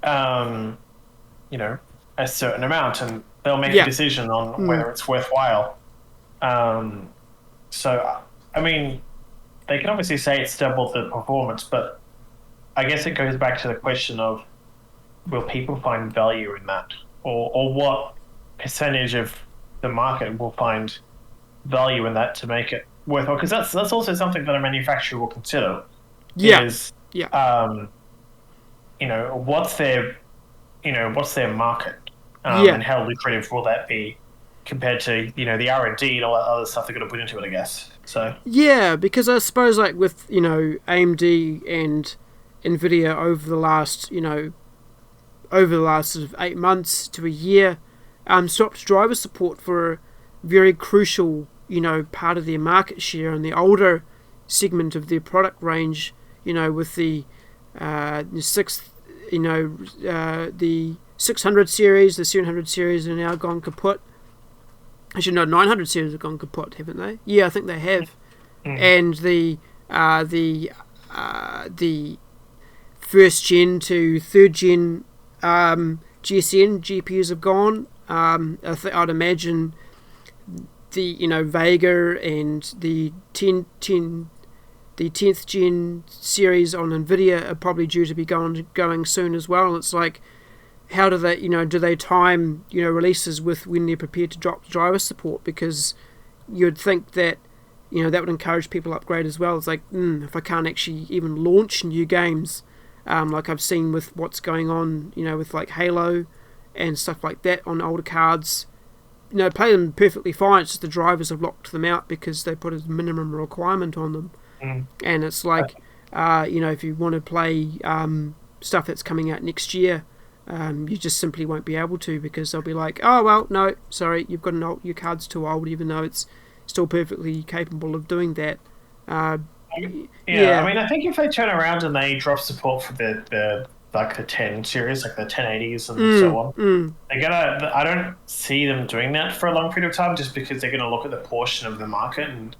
a certain amount, and they'll make a decision on whether it's worthwhile. So, I mean, they can obviously say it's double the performance, but I guess it goes back to the question of, will people find value in that? Or what percentage of the market will find value in that to make it worthwhile? Because that's also something that a manufacturer will consider. What's their market? And how lucrative will that be compared to, the R&D and all that other stuff they're going to put into it, I guess. So yeah, because I suppose like with, AMD and NVIDIA over the last sort of 8 months to a year, stopped driver support for a very crucial, part of their market share in the older segment of their product range, with the the 600 series, the 700 series are now gone kaput. Actually, no, 900 series have gone kaput, haven't they? Yeah, I think they have. And the first gen to third gen GSN GPUs have gone. I'd imagine the Vega and the 10th gen series on NVIDIA are probably due to be going soon as well. And it's like, how do they, do they time, releases with when they're prepared to drop driver support? Because you'd think that, that would encourage people to upgrade as well. It's like, if I can't actually even launch new games, like I've seen with what's going on, with like Halo and stuff like that on older cards, play them perfectly fine. It's just the drivers have locked them out because they put a minimum requirement on them. And it's like, if you want to play stuff that's coming out next year, you just simply won't be able to, because they'll be like, oh well, no, sorry, you've got your card's too old, even though it's still perfectly capable of doing that. I mean, I think if they turn around and they drop support for the 10 series, like the 1080s and so on, they're gonna. I don't see them doing that for a long period of time, just because they're gonna look at the portion of the market and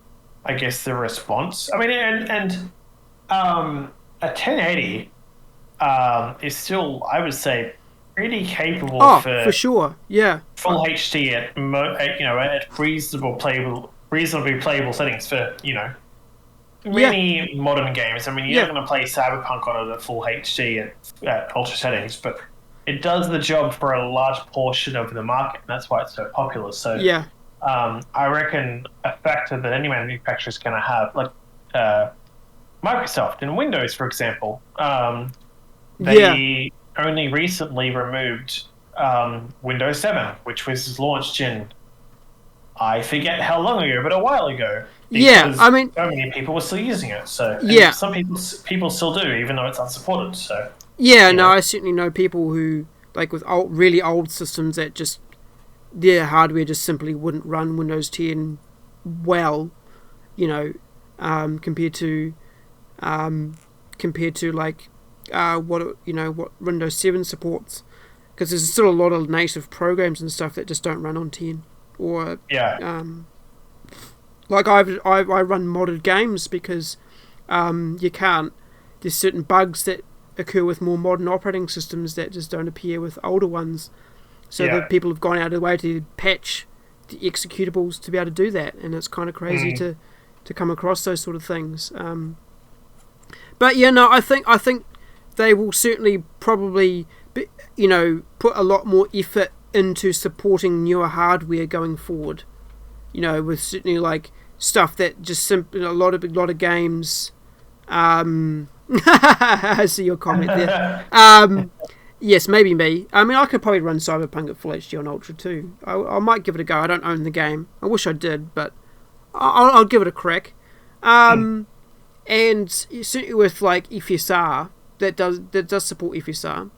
I guess the response. I mean, and a 1080 is still, I would say, pretty capable for sure. Yeah, full HD at reasonably playable settings for many modern games. I mean, you're not going to play Cyberpunk on it at full HD at ultra settings, but it does the job for a large portion of the market, and that's why it's so popular. So I reckon a factor that any manufacturer is going to have, like Microsoft and Windows, for example, they only recently removed Windows 7, which was launched in, I forget how long ago, but a while ago. I mean, so many people were still using it. So some people still do, even though it's unsupported. So I certainly know people who, like, with really old systems that just their hardware just simply wouldn't run Windows 10 well, compared to like what Windows 7 supports, because there's still a lot of native programs and stuff that just don't run on 10. Or like I run modded games because you can't. There's certain bugs that occur with more modern operating systems that just don't appear with older ones. So that people have gone out of the way to patch the executables to be able to do that, and it's kind of crazy to come across those sort of things. But I think they will certainly probably put a lot more effort into supporting newer hardware going forward. With certainly like stuff that just simply a lot of games. I see your comment there. Yes, maybe me. I mean, I could probably run Cyberpunk at Full HD on Ultra too. I might give it a go. I don't own the game. I wish I did, but I'll give it a crack. And certainly with like FSR, that does support FSR.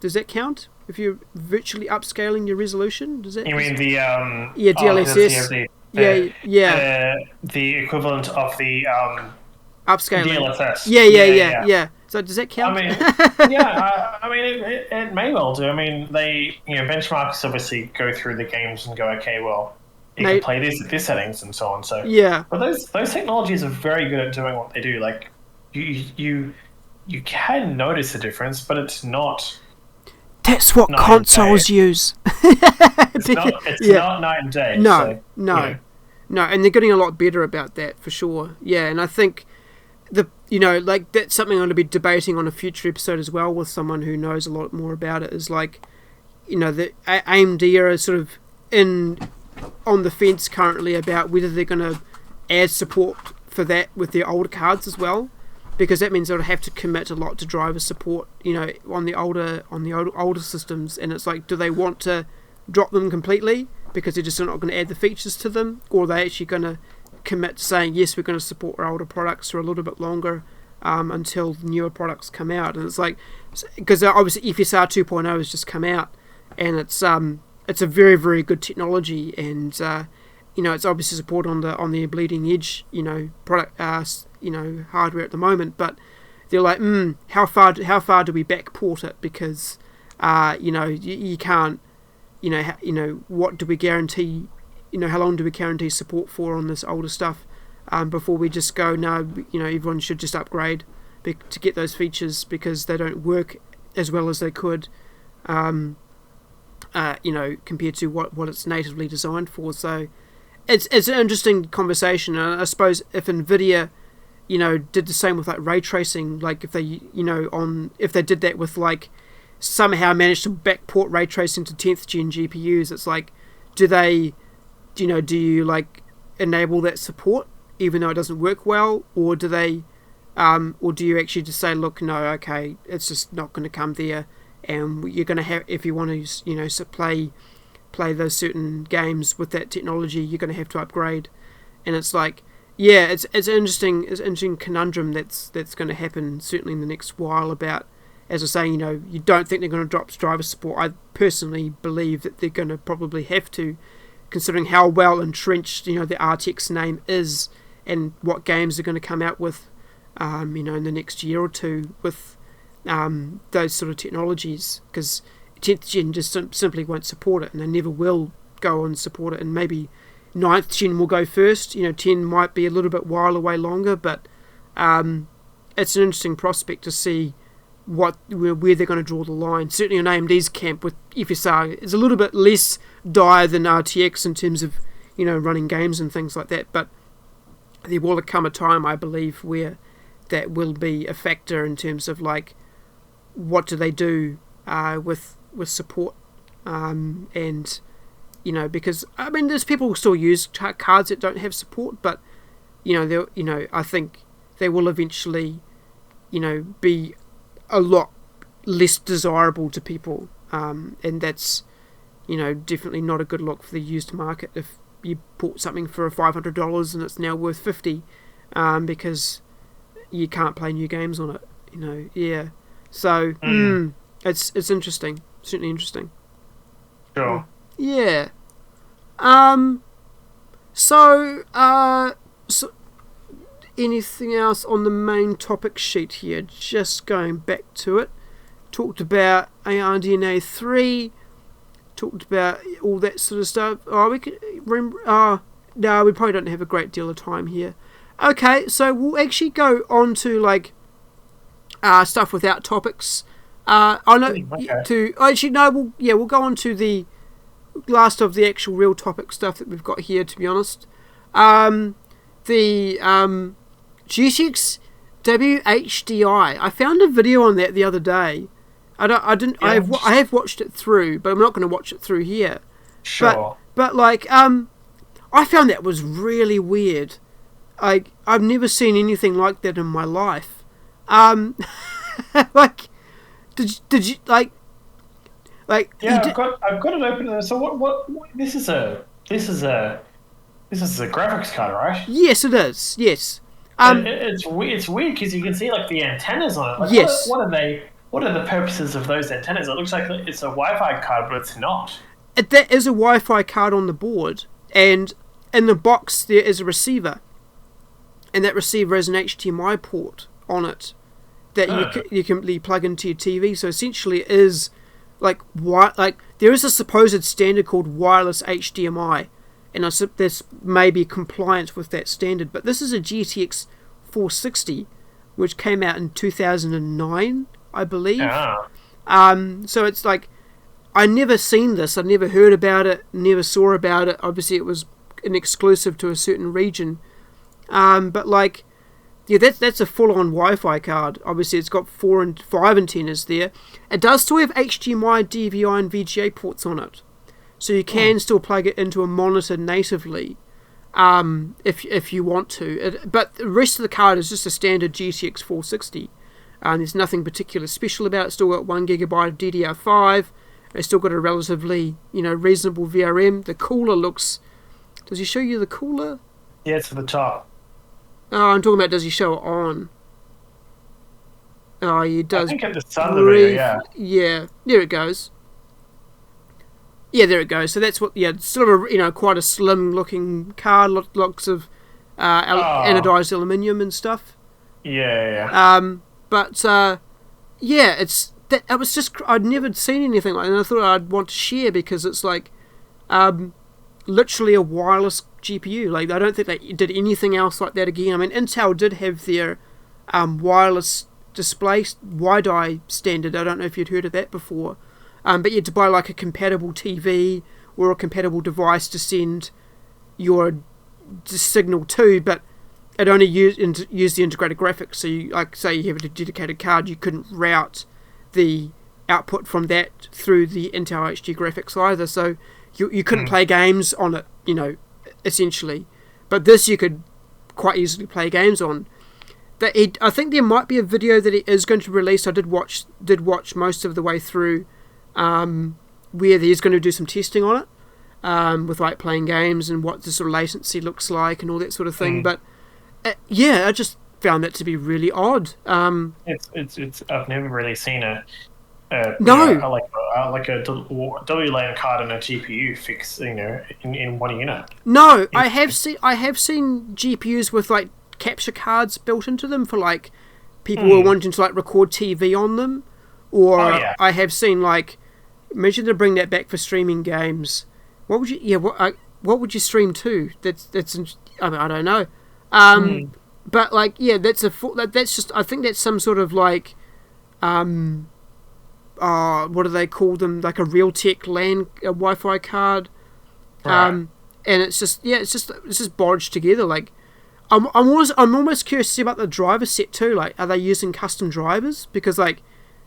Does that count if you're virtually upscaling your resolution? Does that? You mean the DLSS? The equivalent of the upscaling. DLSS. Yeah. So does that count? I mean, it may well do. I mean, benchmarks obviously go through the games and go, okay, well, you can play these settings and so on. So yeah, but those technologies are very good at doing what they do. Like you can notice a difference, but it's not. That's what consoles use. It's not night and day. No, and they're getting a lot better about that for sure. Yeah, and I think that's something I'm going to be debating on a future episode as well with someone who knows a lot more about it. Is like, the AMD are sort of on the fence currently about whether they're going to add support for that with their older cards as well, because that means they'll have to commit a lot to driver support, on the older systems. And it's like, do they want to drop them completely because they're just not going to add the features to them, or are they actually going to commit to saying, yes, we're going to support our older products for a little bit longer until the newer products come out? And it's like, because obviously FSR 2.0 has just come out, and it's a very, very good technology, and it's obviously supported on the bleeding edge product hardware at the moment. But they're like, how far do we backport it? Because you can't, what do we guarantee? How long do we guarantee support for on this older stuff before we just go, no, everyone should just upgrade to get those features because they don't work as well as they could, compared to what it's natively designed for. So it's an interesting conversation. And I suppose if NVIDIA, did the same with like ray tracing, like if they, if they did that with like somehow managed to backport ray tracing to 10th gen GPUs, it's like, do you like enable that support even though it doesn't work well, or do they, or do you actually just say, look, no, okay, it's just not going to come there, and you're going to have, if you want to, play those certain games with that technology, you're going to have to upgrade. And it's like, yeah, it's an interesting conundrum that's going to happen certainly in the next while. About, as I say, you don't think they're going to drop driver support. I personally believe that they're going to probably have to, considering how well entrenched the RTX name is, and what games they're going to come out with, in the next year or two with those sort of technologies, because 10th gen just simply won't support it, and they never will go and support it. And maybe 9th gen will go first. 10 might be a little bit while away longer, but it's an interesting prospect to see where they're going to draw the line. Certainly on AMD's camp with FSR, it's a little bit less dire than RTX in terms of running games and things like that, but there will come a time, I believe, where that will be a factor in terms of like, what do they do with support, and because I mean there's people who still use cards that don't have support, but I think they will eventually be a lot less desirable to people, and that's definitely not a good look for the used market if you bought something for $500 and it's now worth $50, because you can't play new games on it. So it's interesting, certainly interesting. Sure. Yeah. So anything else on the main topic sheet here? Just going back to it. Talked about ARDNA 3. Talked about all that sort of stuff. Oh, we could remember. No, we probably don't have a great deal of time here. Okay, so we'll actually go on to like stuff without topics. I know we'll go on to the last of the actual real topic stuff that we've got here. To be honest, the GTX WHDI. I found a video on that the other day. I have watched it through, but I'm not going to watch it through here. Sure. But like I found that was really weird. I've never seen anything like that in my life. Like, did you like? Yeah, I've got it open. So what this is a graphics card, right? Yes, it is. Yes. It's weird because you can see like the antennas on it. Like, yes. What are they? What are the purposes of those antennas? It looks like it's a Wi-Fi card, but it's not. That is a Wi-Fi card on the board, and in the box there is a receiver, and that receiver has an HDMI port on it that you can plug into your TV. So essentially, it is like there is a supposed standard called wireless HDMI, and I said this may be compliant with that standard. But this is a GTX 460, which came out in 2009, I believe. So it's like, I never seen this. I never heard about it. Never saw about it. Obviously, it was an exclusive to a certain region. But like, yeah, that's a full-on Wi-Fi card. Obviously, it's got 4 and 5 antennas there. It does still have HDMI, DVI, and VGA ports on it, so you can still plug it into a monitor natively, if you want to. But the rest of the card is just a standard GTX 460. There's nothing particular special about it. It's still got 1 gigabyte of DDR5. It's still got a relatively, reasonable VRM. The cooler looks. Does he show you the cooler? Yeah, it's at the top. Oh, I'm talking about, does he show it on? Oh, he does. I think at the start of the video, yeah. Yeah, there it goes. Yeah, there it goes. So that's what, it's sort of a, quite a slim looking card, lots of anodized aluminium and stuff. Yeah. But it's that. I was just, I'd never seen anything like that, and I thought I'd want to share because it's like, literally a wireless GPU. Like, I don't think they did anything else like that again. I mean, Intel did have their wireless display WiDi standard. I don't know if you'd heard of that before. But you had to buy like a compatible TV or a compatible device to send your signal to, but it only used the integrated graphics. So you, like, say you have a dedicated card, you couldn't route the output from that through the Intel HD graphics either. So you couldn't play games on it, essentially. But this you could quite easily play games on. I think there might be a video that he is going to release. I did watch most of the way through, where he's going to do some testing on it, with like playing games and what the sort of latency looks like and all that sort of thing. But I just found that to be really odd. It's I've never really seen like a WLAN card and a GPU fix, in one unit. No, I have seen GPUs with like capture cards built into them for like people who are wanting to like record TV on them, or I have seen like, imagine to bring that back for streaming games. What would you what would you stream to? I don't know. But like, that's just, I think that's some sort of like what do they call them? Like a Realtek LAN Wi-Fi card. Right. And it's just bodged together. Like, I'm almost curious to see about the driver set too. Like, are they using custom drivers? Because like,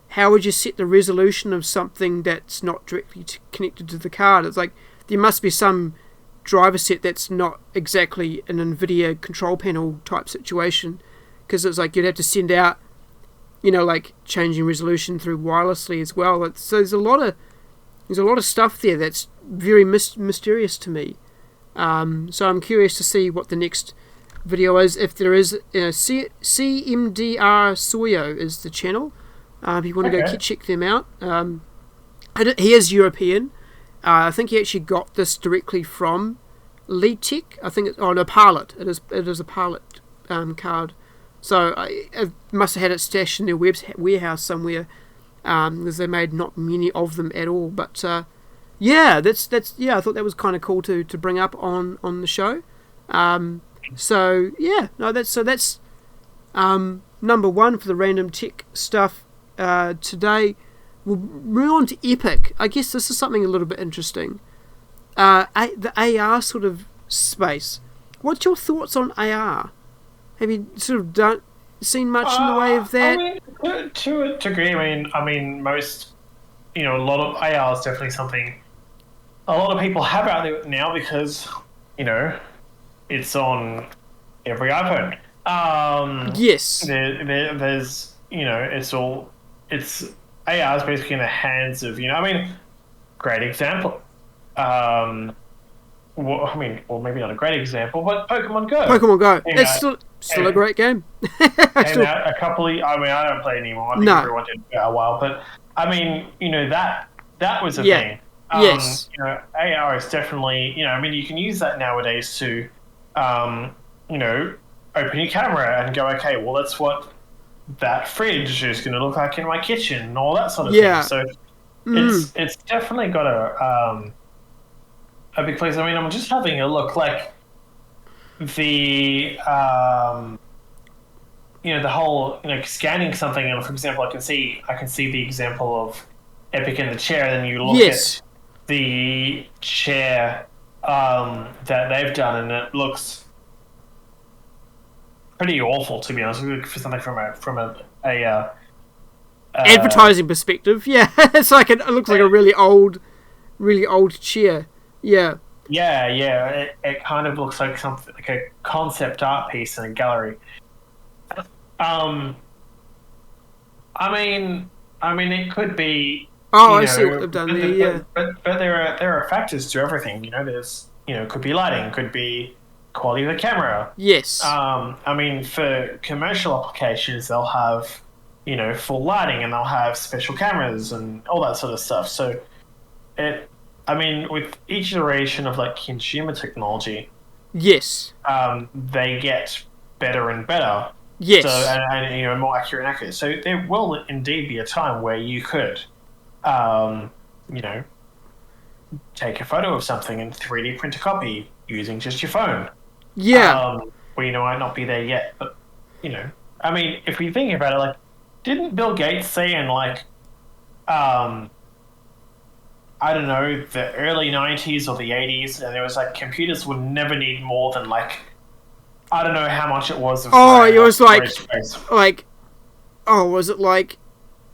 how would you set the resolution of something that's not directly connected to the card? It's like, there must be some driver set that's not exactly an NVIDIA control panel type situation, because it's like you'd have to send out, like changing resolution through wirelessly as well. So there's a lot of stuff there that's very mysterious to me. So I'm curious to see what the next video is, if there is. CMDR Soyo is the channel. If you want to go check them out. He is European. I think he actually got this directly from Leadtech. I think it's Parlet. It is a Parlet card. So it must have had it stashed in their warehouse somewhere, because they made not many of them at all. But I thought that was kind of cool to bring up on the show. That's number one for the random tech stuff today. We'll move on to Epic. I guess this is something a little bit interesting. The AR sort of space. What's your thoughts on AR? Have you sort of seen much in the way of that? I mean, to a degree. I mean, most, a lot of AR is definitely something a lot of people have out there now, because, it's on every iPhone. Yes. There's it's AR is basically in the hands of great example. Well, maybe not a great example, but Pokemon Go. Pokemon Go. It's still a great game. Came out a couple of. I don't play anymore. I think everyone did for a while, but that was a thing. Yes. AR is definitely. You can use that nowadays to, open your camera and go, okay, well, that's what that fridge is going to look like in my kitchen, and all that sort of thing. So it's definitely got a big place. I'm just having a look, like the the whole scanning something, and for example, I can see the example of Epic in the chair, and then you look at the chair that they've done, and it looks pretty awful, to be honest, for something from a advertising perspective. Yeah, it looks like a really old chair. Yeah. Yeah. It kind of looks like something like a concept art piece in a gallery. It could be. Oh, I see what they've done there. Yeah. But there are factors to everything. There's could be lighting, could be quality of the camera. Yes. For commercial applications, they'll have full lighting, and they'll have special cameras and all that sort of stuff. So with each iteration of consumer technology, yes, they get better and better. Yes. So and more accurate and accurate. So there will indeed be a time where you could, take a photo of something and 3D print a copy using just your phone. Yeah. We might not be there yet, but if we think about it, didn't Bill Gates say in I don't know, the early 90s or the 80s, and there was computers would never need more than I don't know how much it was. It was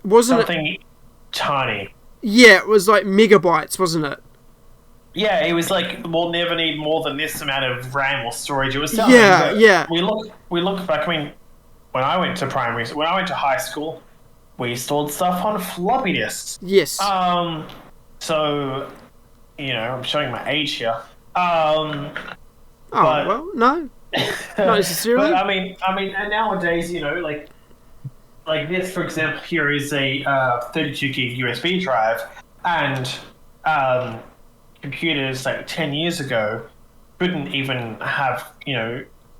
wasn't something tiny? Yeah, it was megabytes, wasn't it? Yeah, it was we'll never need more than this amount of RAM or storage. It was something. Yeah. We look back. When I went to high school, we stored stuff on floppy disks. Yes. So, I'm showing my age here. No, not necessarily. But and nowadays, like this, for example, here is a 32 gig USB drive, and computers 10 years ago couldn't even have,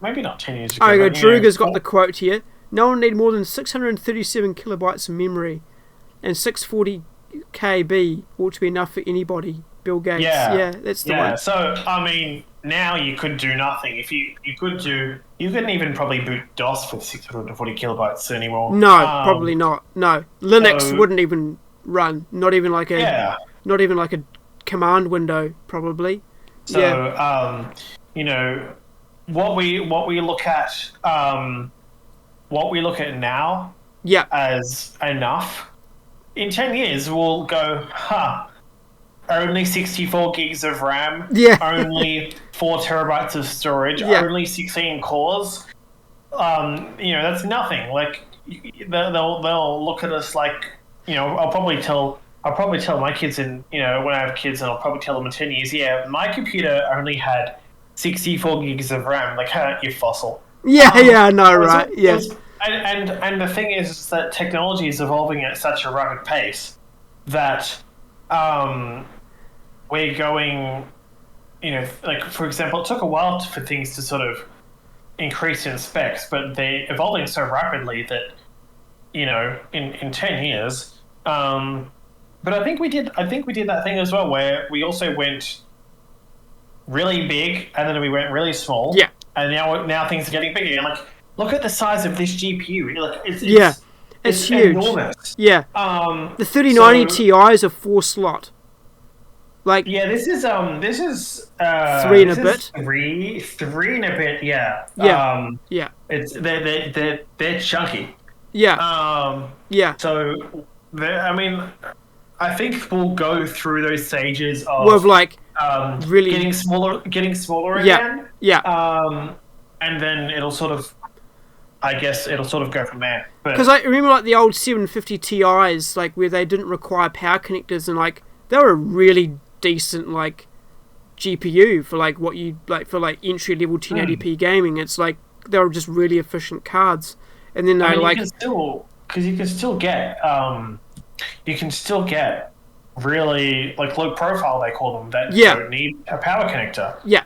maybe not 10 years ago. Druger's got the quote here. No one need more than 637 kilobytes of memory, and 640 KB ought to be enough for anybody. Bill Gates. Yeah, that's the one. So now you could do nothing. If you couldn't even probably boot DOS for 640 kilobytes anymore. No, probably not. No, Linux wouldn't even run. Not even like a command window, probably. So what we look at now. Yeah. As enough. In 10 years, we'll go, only 64 gigs of RAM, only 4 terabytes of storage, only 16 cores. That's nothing. They'll look at us I'll probably tell my kids when I have kids, and I'll probably tell them in 10 years, my computer only had 64 gigs of RAM. You fossil. I know, right? Yes. And the thing is that technology is evolving at such a rapid pace that we're going, for example, it took a while for things to sort of increase in specs, but they're evolving so rapidly that, in 10 years. But I think we did that thing as well where we also went really big and then we went really small. Yeah. And now things are getting bigger. And look at the size of this GPU. It's huge. Enormous. Yeah. The 3090 Ti is a 4-slot. This is 3 and a bit. Three and a bit. Yeah. Yeah. It's they're chunky. Yeah. So I think we'll go through those stages of really getting smaller yeah, again. yeah. And then it'll sort of, I guess it'll sort of go from there. Because I remember like the old 750 Ti's, like where they didn't require power connectors, and like they were a really decent like GPU for like what you like for like entry level 1080p gaming. It's like they were just really efficient cards, and then they like you can still get really like low profile, they call them, that don't need a power connector. Yeah.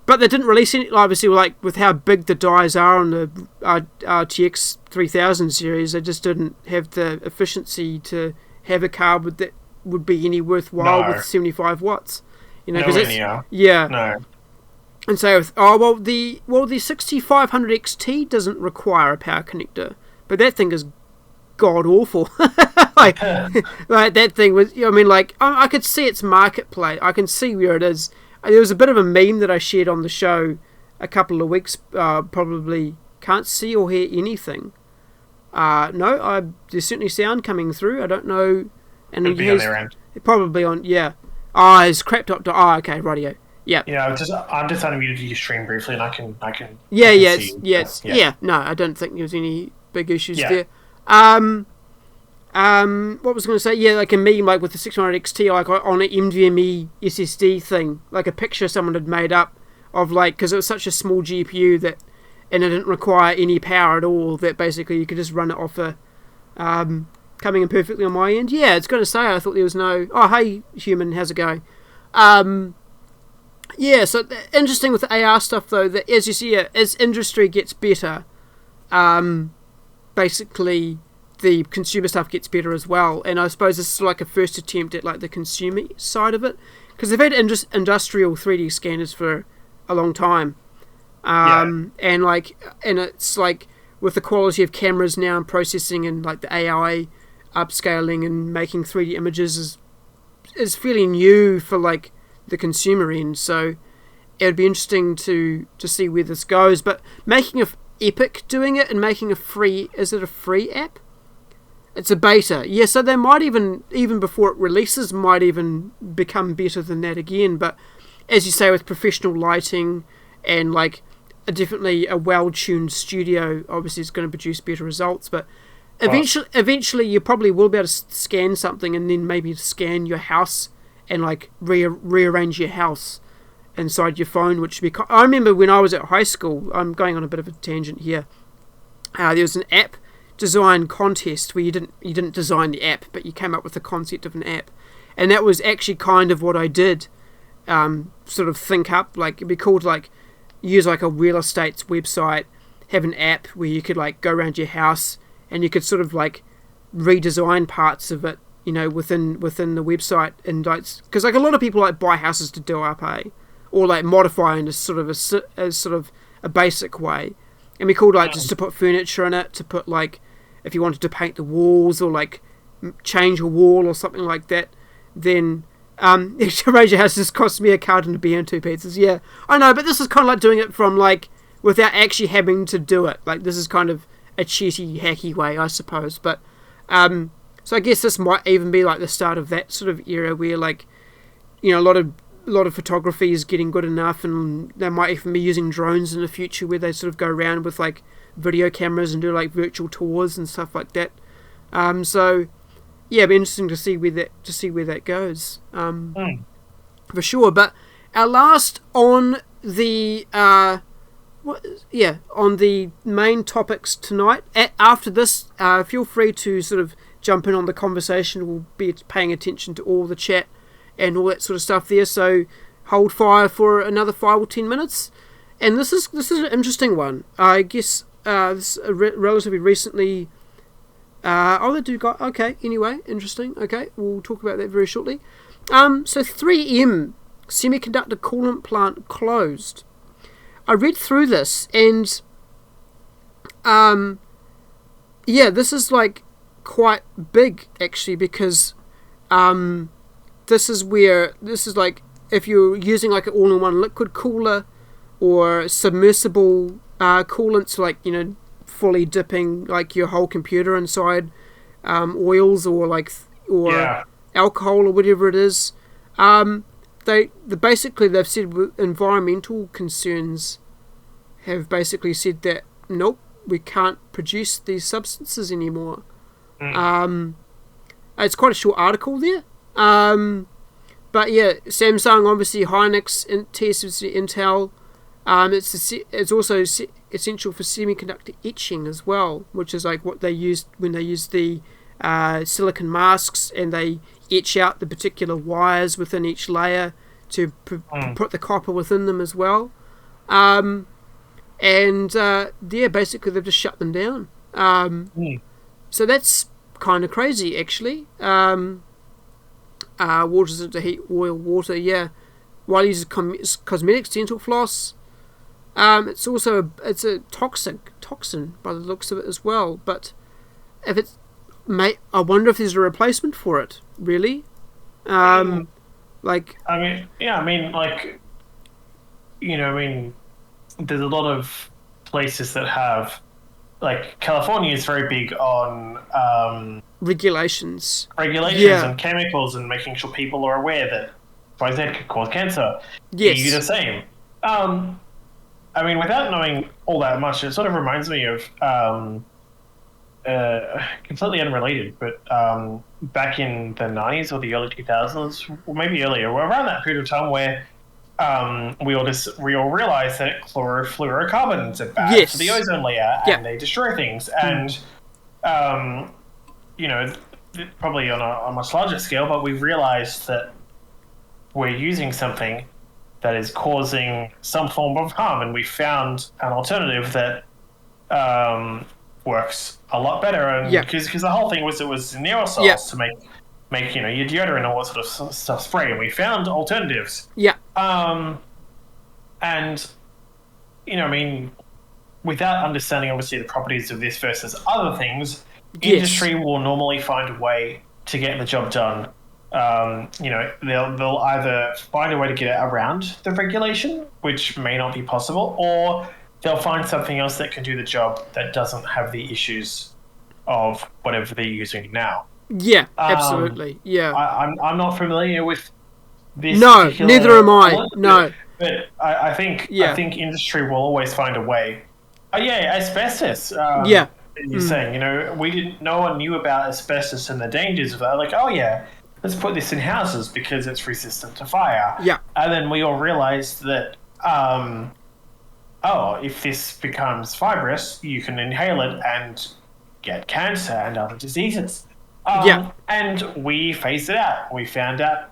But they didn't release any, obviously, like with how big the dies are on the RTX 3000 series, they just didn't have the efficiency to have a card that would be any worthwhile with 75 watts. You know, because No. And so, the 6500 XT doesn't require a power connector, but that thing is god awful. like that thing was, I mean, like I could see its marketplace. I can see where it is. There was a bit of a meme that I shared on the show a couple of weeks. Probably can't see or hear anything. No, there's certainly sound coming through. I don't know. And it'd be on their end. Probably on, yeah. It's crapped up to. Okay, radio. Yeah. Yeah, I'm just unmuted your stream briefly, and I can. Yeah. No, I don't think there was any big issues there. What was I going to say? Yeah, like a meme, like with the 600 XT, like on an NVMe SSD thing, like a picture someone had made up of like, because it was such a small GPU that, and it didn't require any power at all, that basically you could just run it off a, coming in perfectly on my end. Yeah, it's going to say, I thought there was no, oh, hey, human, how's it going? Yeah, so interesting with the AR stuff though, that as you see, as industry gets better, basically the consumer stuff gets better as well, and I suppose this is like a first attempt at like the consumer side of it, because they've had industrial 3D scanners for a long time, and it's like with the quality of cameras now and processing and like the AI upscaling and making 3D images is fairly new for like the consumer end, so it would be interesting to see where this goes. But making Epic doing it and making is it a free app? It's a beta. Yeah, so they might even before it releases, might even become better than that again. But as you say, with professional lighting and like definitely a well-tuned studio, obviously it's going to produce better results. But eventually you probably will be able to scan something and then maybe scan your house and like rearrange your house inside your phone, which would be... I remember when I was at high school, I'm going on a bit of a tangent here, there was an app design contest where you didn't design the app, but you came up with the concept of an app, and that was actually kind of what I did, sort of think up, like it'd be called like use like a real estate's website, have an app where you could like go around your house and you could sort of like redesign parts of it, you know, within the website, and like, because like a lot of people like buy houses to do up, or like modify in a sort of a basic way, and we called like just to put furniture in it, to put like if you wanted to paint the walls or like change a wall or something like that, then to raise your house just cost me a card and a beer and 2 pizzas. Yeah, I know, but this is kind of like doing it from like without actually having to do it. Like this is kind of a cheaty, hacky way, I suppose. But so I guess this might even be like the start of that sort of era where like, you know, a lot of photography is getting good enough, and they might even be using drones in the future where they sort of go around with like video cameras and do like virtual tours and stuff like that. So yeah, it'd be interesting to see where that goes. For sure. But our last on the on the main topics tonight. After this, feel free to sort of jump in on the conversation. We'll be paying attention to all the chat and all that sort of stuff there, so hold fire for another 5 or 10 minutes. And this is an interesting one. I guess this relatively recently. They do got okay. Anyway, interesting. Okay, we'll talk about that very shortly. So 3M semiconductor coolant plant closed. I read through this, and this is like quite big actually, because this is like if you're using like an all-in-one liquid cooler or submersible coolants, like, you know, fully dipping like your whole computer inside oils or alcohol or whatever it is. basically they've said with environmental concerns have basically said that nope, we can't produce these substances anymore. It's quite a short article there. But yeah, Samsung, obviously Hynix, TSMC, Intel. It's also essential for semiconductor etching as well, which is like what they used when they used the silicon masks and they etch out the particular wires within each layer to put the copper within them as well. Basically they've just shut them down. So that's kind of crazy, actually. Water to heat oil, water, yeah. While uses cosmetics, dental floss. It's also a toxin by the looks of it as well. But if it's, I wonder if there's a replacement for it. Really, there's a lot of places that have, like California is very big on regulations and chemicals and making sure people are aware that XYZ could cause cancer. Yes. EU the same. Without knowing all that much, it sort of reminds me of completely unrelated, but back in the 90s or the early 2000s, or maybe earlier, around that period of time where we all realized that chlorofluorocarbons are bad for the ozone layer and they destroy things. And, probably on a much larger scale, but we've realized that we're using something that is causing some form of harm, and we found an alternative that works a lot better. And because the whole thing was it was in aerosols to make your deodorant and all that sort of stuff spray, and we found alternatives. Without understanding obviously the properties of this versus other things, industry will normally find a way to get the job done. They'll either find a way to get around the regulation, which may not be possible, or they'll find something else that can do the job that doesn't have the issues of whatever they're using now. Yeah, absolutely. Yeah, I'm not familiar with this. No, neither am I. No, but I think industry will always find a way. Asbestos. You're saying, no one knew about asbestos and the dangers of that. Like, let's put this in houses because it's resistant to fire. Yeah. And then we all realized that, if this becomes fibrous, you can inhale it and get cancer and other diseases. And we phased it out. We found out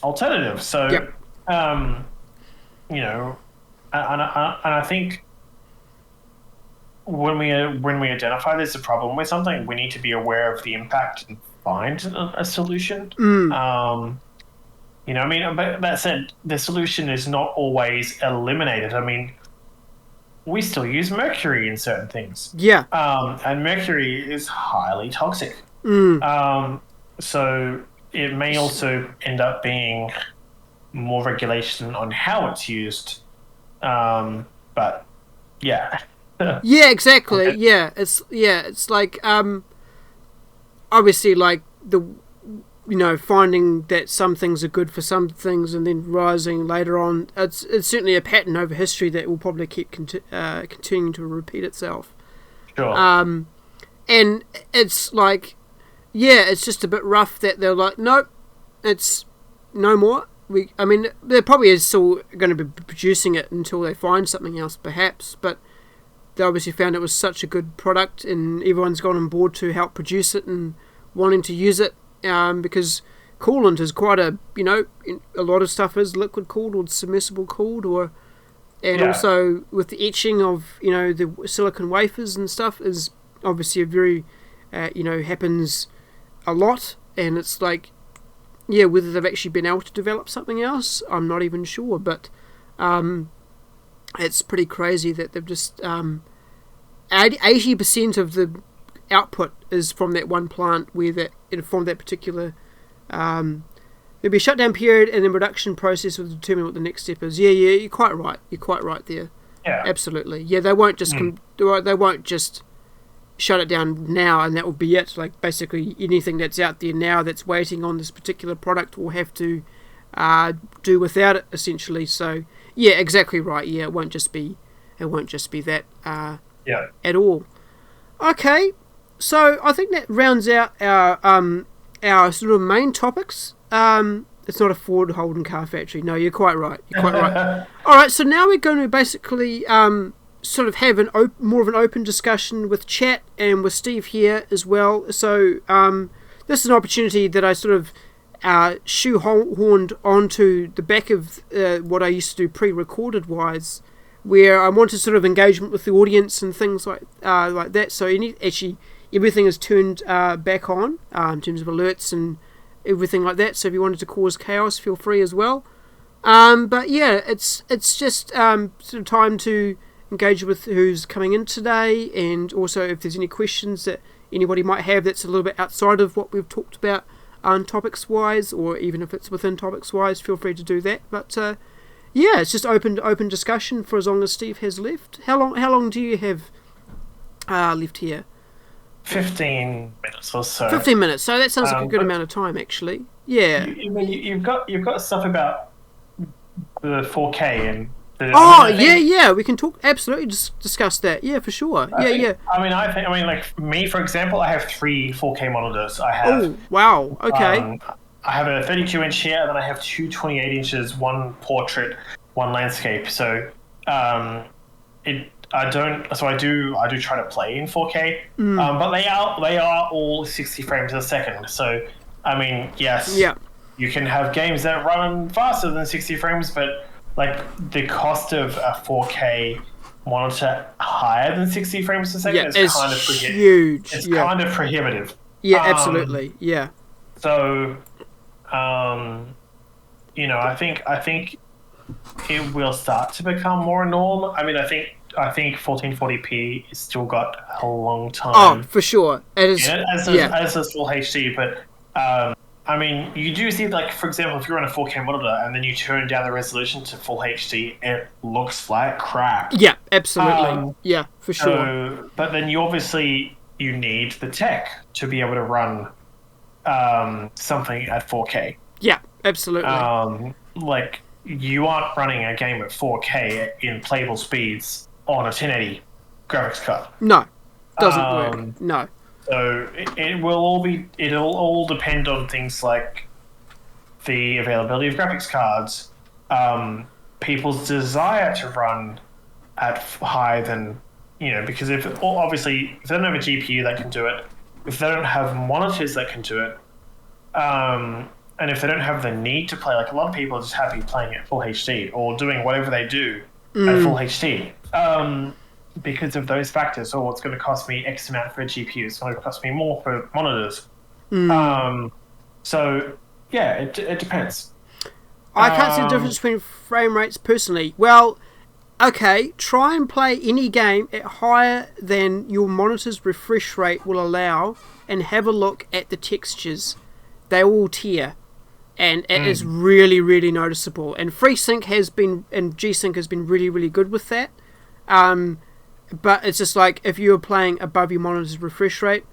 alternatives. So, and I think when we identify there's a problem with something, we need to be aware of the impact and find a solution. But that said, the solution is not always eliminated. We still use mercury in certain things. And mercury is highly toxic. So it may also end up being more regulation on how it's used. But yeah. Yeah, exactly. Okay. It's like obviously like finding that some things are good for some things and then rising later on. It's certainly a pattern over history that will probably keep continuing to repeat itself. Sure. And it's like, it's just a bit rough that they're like, nope, it's no more. There probably is still going to be producing it until they find something else, perhaps, but they obviously found it was such a good product and everyone's gone on board to help produce it and wanting to use it, because coolant is quite a lot of stuff is liquid cooled or submersible cooled, also with the etching of the silicon wafers and stuff is obviously a very happens a lot, and it's like whether they've actually been able to develop something else, I'm not even sure, but it's pretty crazy that they've just 80% of the output is from that one plant from that particular there'll be a shutdown period and then production process will determine what the next step is. You're quite right there. Absolutely. They won't just they won't just shut it down now and that will be it. Like basically anything that's out there now that's waiting on this particular product will have to do without it essentially. So yeah, exactly right. Yeah, it won't just be that at all. Okay, so I think that rounds out our sort of main topics. It's not a Ford Holden car factory. No, you're quite right. All right, so now we're going to basically sort of have more of an open discussion with chat and with Steve here as well. So this is an opportunity that I sort of shoehorned onto the back of what I used to do pre-recorded wise, where I wanted sort of engagement with the audience and things like that. So everything is turned back on in terms of alerts and everything like that. So if you wanted to cause chaos, feel free as well. But yeah, it's just sort of time to engage with who's coming in today, and also if there's any questions that anybody might have that's a little bit outside of what we've talked about topics wise, or even if it's within topics wise, feel free to do that. But yeah, it's just open discussion for as long as Steve has left. How long do you have left here? 15 minutes or so. 15 minutes. So that sounds like a good amount of time, actually. Yeah. You've got stuff about the 4K and. Yeah. We can absolutely discuss that. Yeah, for sure. Yeah. I mean, like me, for example, I have 3 4K monitors. I have. Oh wow. Okay. I have a 32-inch here, and then I have 2 28 inches, one portrait, one landscape. So, I do try to play in 4K. But they are all 60 frames a second. So, I mean, yes. Yeah. You can have games that run faster than 60 frames, but like the cost of a 4K monitor higher than 60 frames per second is kind of huge. It's kind of prohibitive. Yeah, absolutely. Yeah. So, I think it will start to become more norm. I mean, I think 1440p has still got a long time. Oh, for sure. It is. As is full HD, but I mean, you do see, like, for example, if you're on a 4K monitor and then you turn down the resolution to full HD, it looks like crap. Yeah, absolutely. Yeah, for sure. But then you need the tech to be able to run something at 4K. Yeah, absolutely. Like, you aren't running a game at 4K in playable speeds on a 1080 graphics card. No, doesn't work. No. So it'll all depend on things like the availability of graphics cards, people's desire to run at higher than, because if they don't have a GPU that can do it, if they don't have monitors that can do it, and if they don't have the need to play, like a lot of people are just happy playing at full HD or doing whatever they do at full HD. Because of those factors, or it's going to cost me X amount for a GPU, it's going to cost me more for monitors. So, yeah, it depends. I can't see the difference between frame rates personally. Well, okay, try and play any game at higher than your monitor's refresh rate will allow, and have a look at the textures. They all tear, and it is really, really noticeable. And FreeSync and G-Sync has been really, really good with that. But it's just like if you're playing above your monitor's refresh rate,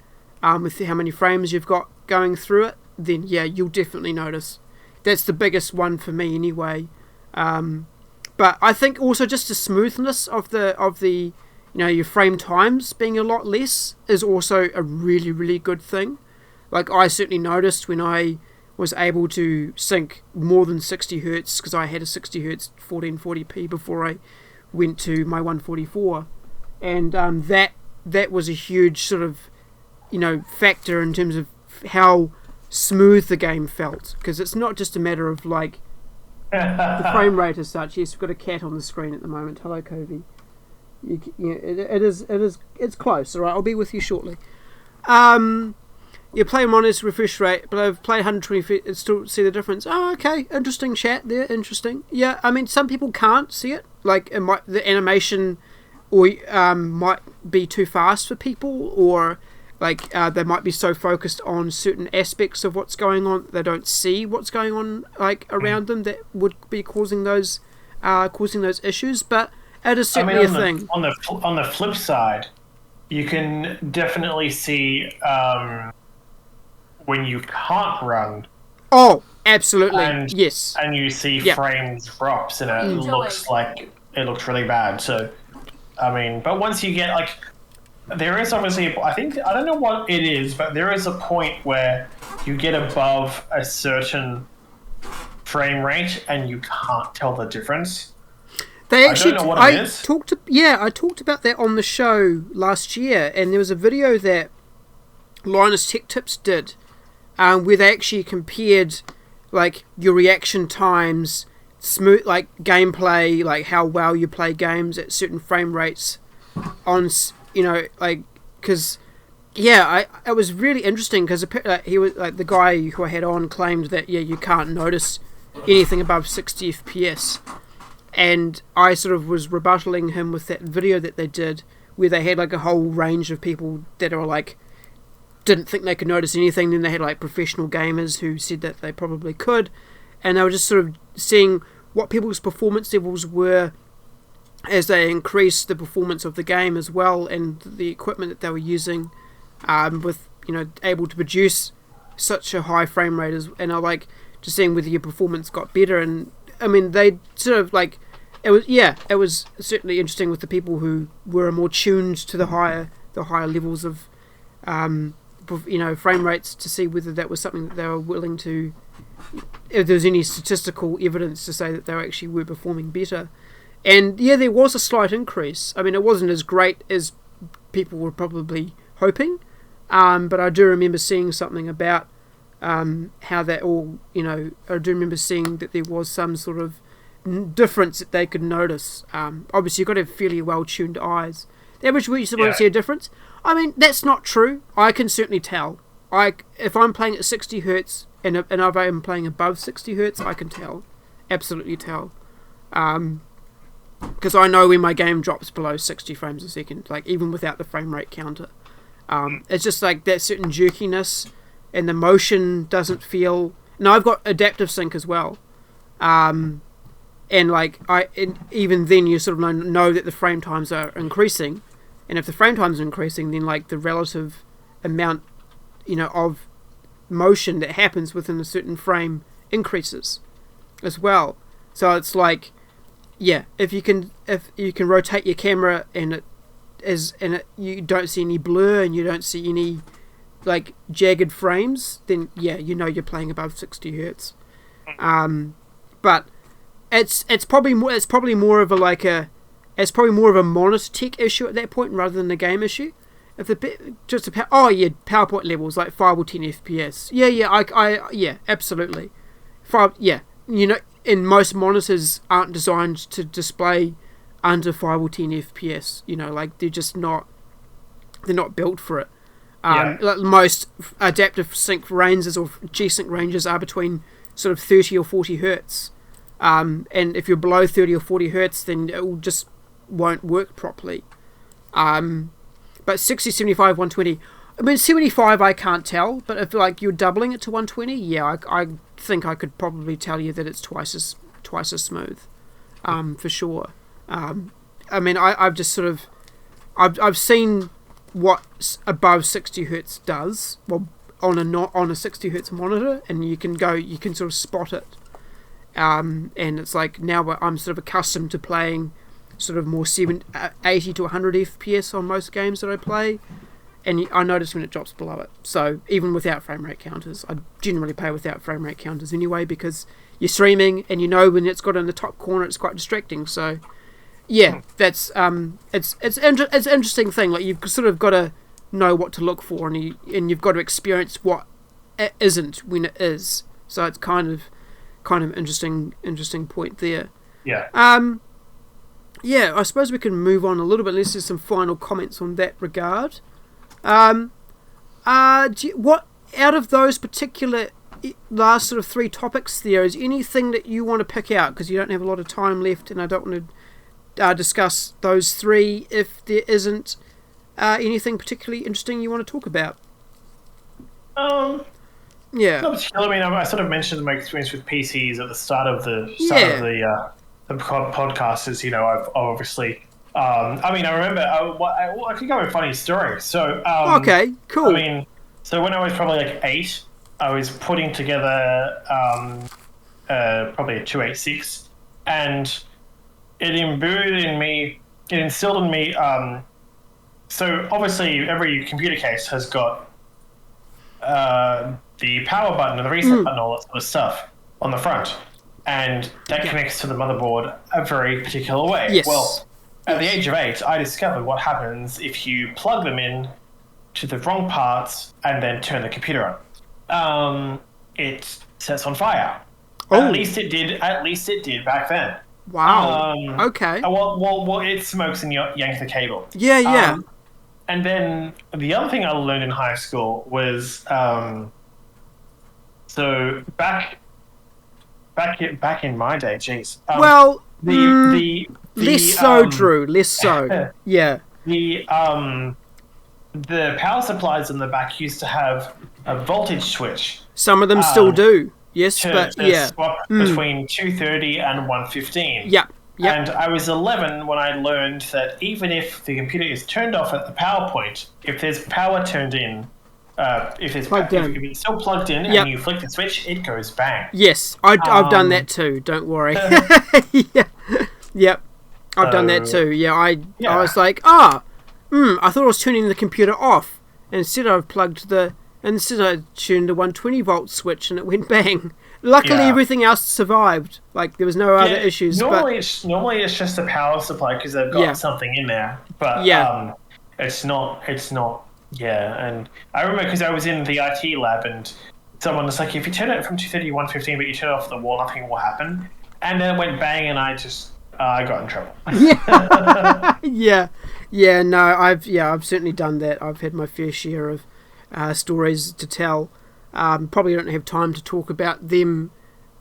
with how many frames you've got going through it, then yeah, you'll definitely notice. That's the biggest one for me anyway. But I think also just the smoothness of the your frame times being a lot less is also a really, really good thing. Like I certainly noticed when I was able to sync more than 60 Hz, because I had a 60 Hz 1440p before I went to my 144. And that was a huge sort of, factor in terms of how smooth the game felt. Because it's not just a matter of like the frame rate as such. Yes, we've got a cat on the screen at the moment. Hello, Covey. It's close. All right, I'll be with you shortly. You play monitor's refresh rate, but I've played 120 and still see the difference. Oh, okay, interesting chat there. Interesting. Yeah, I mean, some people can't see it. Like the animation might be too fast for people, or like they might be so focused on certain aspects of what's going on they don't see what's going on like around them that would be causing those issues. But it is certainly a thing. On the flip side, you can definitely see when you can't run Oh, absolutely. And, yes. And you see frames drops, and it looks like it looks really bad. So, I mean, but once you get like, there is obviously, I don't know what it is, but there is a point where you get above a certain frame rate and you can't tell the difference. They actually, I don't know what it is. I talked about that on the show last year, and there was a video that Linus Tech Tips did, where they actually compared like your reaction times, smooth like gameplay, like how well you play games at certain frame rates, on because it was really interesting because he was like the guy who I had on claimed that you can't notice anything above 60 FPS, and I sort of was rebuttaling him with that video that they did where they had like a whole range of people that are like didn't think they could notice anything. Then they had like professional gamers who said that they probably could, and they were just sort of seeing what people's performance levels were as they increased the performance of the game as well, and the equipment that they were using, with able to produce such a high frame rate and I like just seeing whether your performance got better. And I mean, they sort of like it was certainly interesting with the people who were more tuned to the higher levels of frame rates, to see whether that was something that they were willing to, if there was any statistical evidence to say that they actually were performing better. And there was a slight increase. I mean, it wasn't as great as people were probably hoping, but I do remember seeing something about how that all, I do remember seeing that there was some sort of difference that they could notice. Obviously, you've got to have fairly well-tuned eyes. The average user won't see a difference. I mean, that's not true. I can certainly tell. If I'm playing at 60 hertz and if I'm playing above 60 hertz, I can tell. Absolutely tell. Because I know when my game drops below 60 frames a second, like even without the frame rate counter. It's just like that certain jerkiness, and the motion doesn't feel. Now I've got adaptive sync as well, and even then you sort of know that the frame times are increasing, and if the frame times are increasing, then like the relative amount, of motion that happens within a certain frame increases as well. So it's like, if you can rotate your camera and you don't see any blur and you don't see any like jagged frames, then you're playing above 60 hertz. But it's probably more of a monitor tech issue at that point rather than a game issue. If PowerPoint levels like 5 or 10 FPS. Absolutely. And most monitors aren't designed to display under 5 or 10 FPS. Like they're not built for it. Like most adaptive sync ranges or G-Sync ranges are between sort of 30 or 40 hertz. And if you're below 30 or 40 hertz, then it just won't work properly. But 60, 75, 120. I mean, 75 I can't tell, but if like you're doubling it to 120, I think I could probably tell you that it's twice as smooth, for sure. I mean, I've just sort of I've seen what above 60 hertz does, well, on a 60 hertz monitor, and you can sort of spot it. And it's like now I'm sort of accustomed to playing sort of more 80 to 100 FPS on most games that I play, and I notice when it drops below it. So even without frame rate counters, I generally play without frame rate counters anyway, because you're streaming and when it's got in the top corner, it's quite distracting. So that's it's an interesting thing. Like, you've sort of got to know what to look for, and you've got to experience what it isn't when it is. So it's kind of interesting point there. I suppose we can move on a little bit unless there's some final comments on that regard. What out of those particular last sort of 3 topics there, is anything that you want to pick out, because you don't have a lot of time left and I don't want to discuss those 3 if there isn't anything particularly interesting you want to talk about? Not particularly. I mean, I sort of mentioned my experience with PCs at the start of the podcast. Is I've obviously. I mean, I remember. I could go with a funny story. So. Okay. Cool. I mean, so when I was probably like 8, I was putting together probably a 286, and it instilled in me. So obviously, every computer case has got the power button and the reset button, all that sort of stuff on the front, and that connects to the motherboard a very particular way. Yes. Well, at the age of 8, I discovered what happens if you plug them in to the wrong parts and then turn the computer on. It sets on fire. Oh. At least it did back then. Wow. Okay. Well, it smokes and you yank the cable. Yeah. And then the other thing I learned in high school was so back in my day, geez. Less so, Drew. Less so. Yeah. The power supplies in the back used to have a voltage switch. Some of them still do. Yes, to swap between 230 and 115. Yeah. Yep. And I was 11 when I learned that even if the computer is turned off at the power point, if there's power turned in, if it's still plugged in and you flick the switch, it goes bang. Yes, I've done that too. Don't worry. Yep, I've done that too. Yeah, I was like, I thought I was turning the computer off. And instead I turned the 120 volt switch and it went bang. Luckily, everything else survived. Like there was no other issues. Normally it's just a power supply because they've got something in there. But it's not. Yeah, and I remember because I was in the IT lab and someone was like, if you turn it from 230 to 115, but you turn it off the wall, nothing will happen. And then it went bang, and I got in trouble. No, I've certainly done that. I've had my fair share of stories to tell. Probably don't have time to talk about them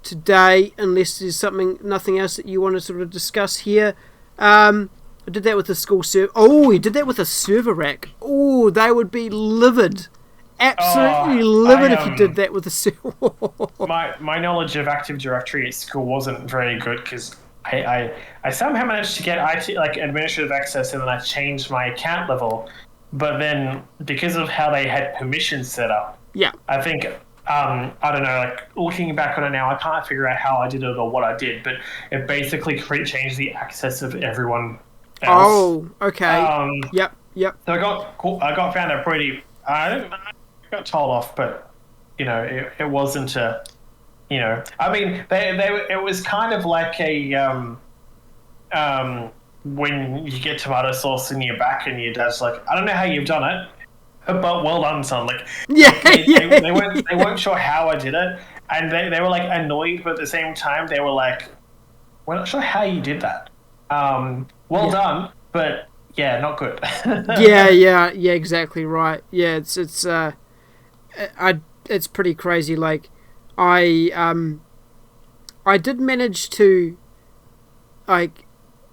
today unless there's nothing else that you want to sort of discuss here. I did that with the school server. Oh, he did that with a server rack. Oh, they would be livid. Absolutely livid if you did that with a server. My knowledge of Active Directory at school wasn't very good because I somehow managed to get IT administrative access and then I changed my account level. But then because of how they had permissions set up, I think I don't know. Looking back on it now, I can't figure out how I did it or what I did. But it basically changed the access of everyone else. Oh, okay. Yep. So I got found out pretty. I got told off, but it wasn't a. I mean, it was kind of like a when you get tomato sauce in your back and your dad's like, I don't know how you've done it, but well done, son. They weren't sure how I did it, and they were annoyed, but at the same time they were like, we're not sure how you did that. Well done, but not good. yeah, exactly right. Yeah, it's pretty crazy. I did manage to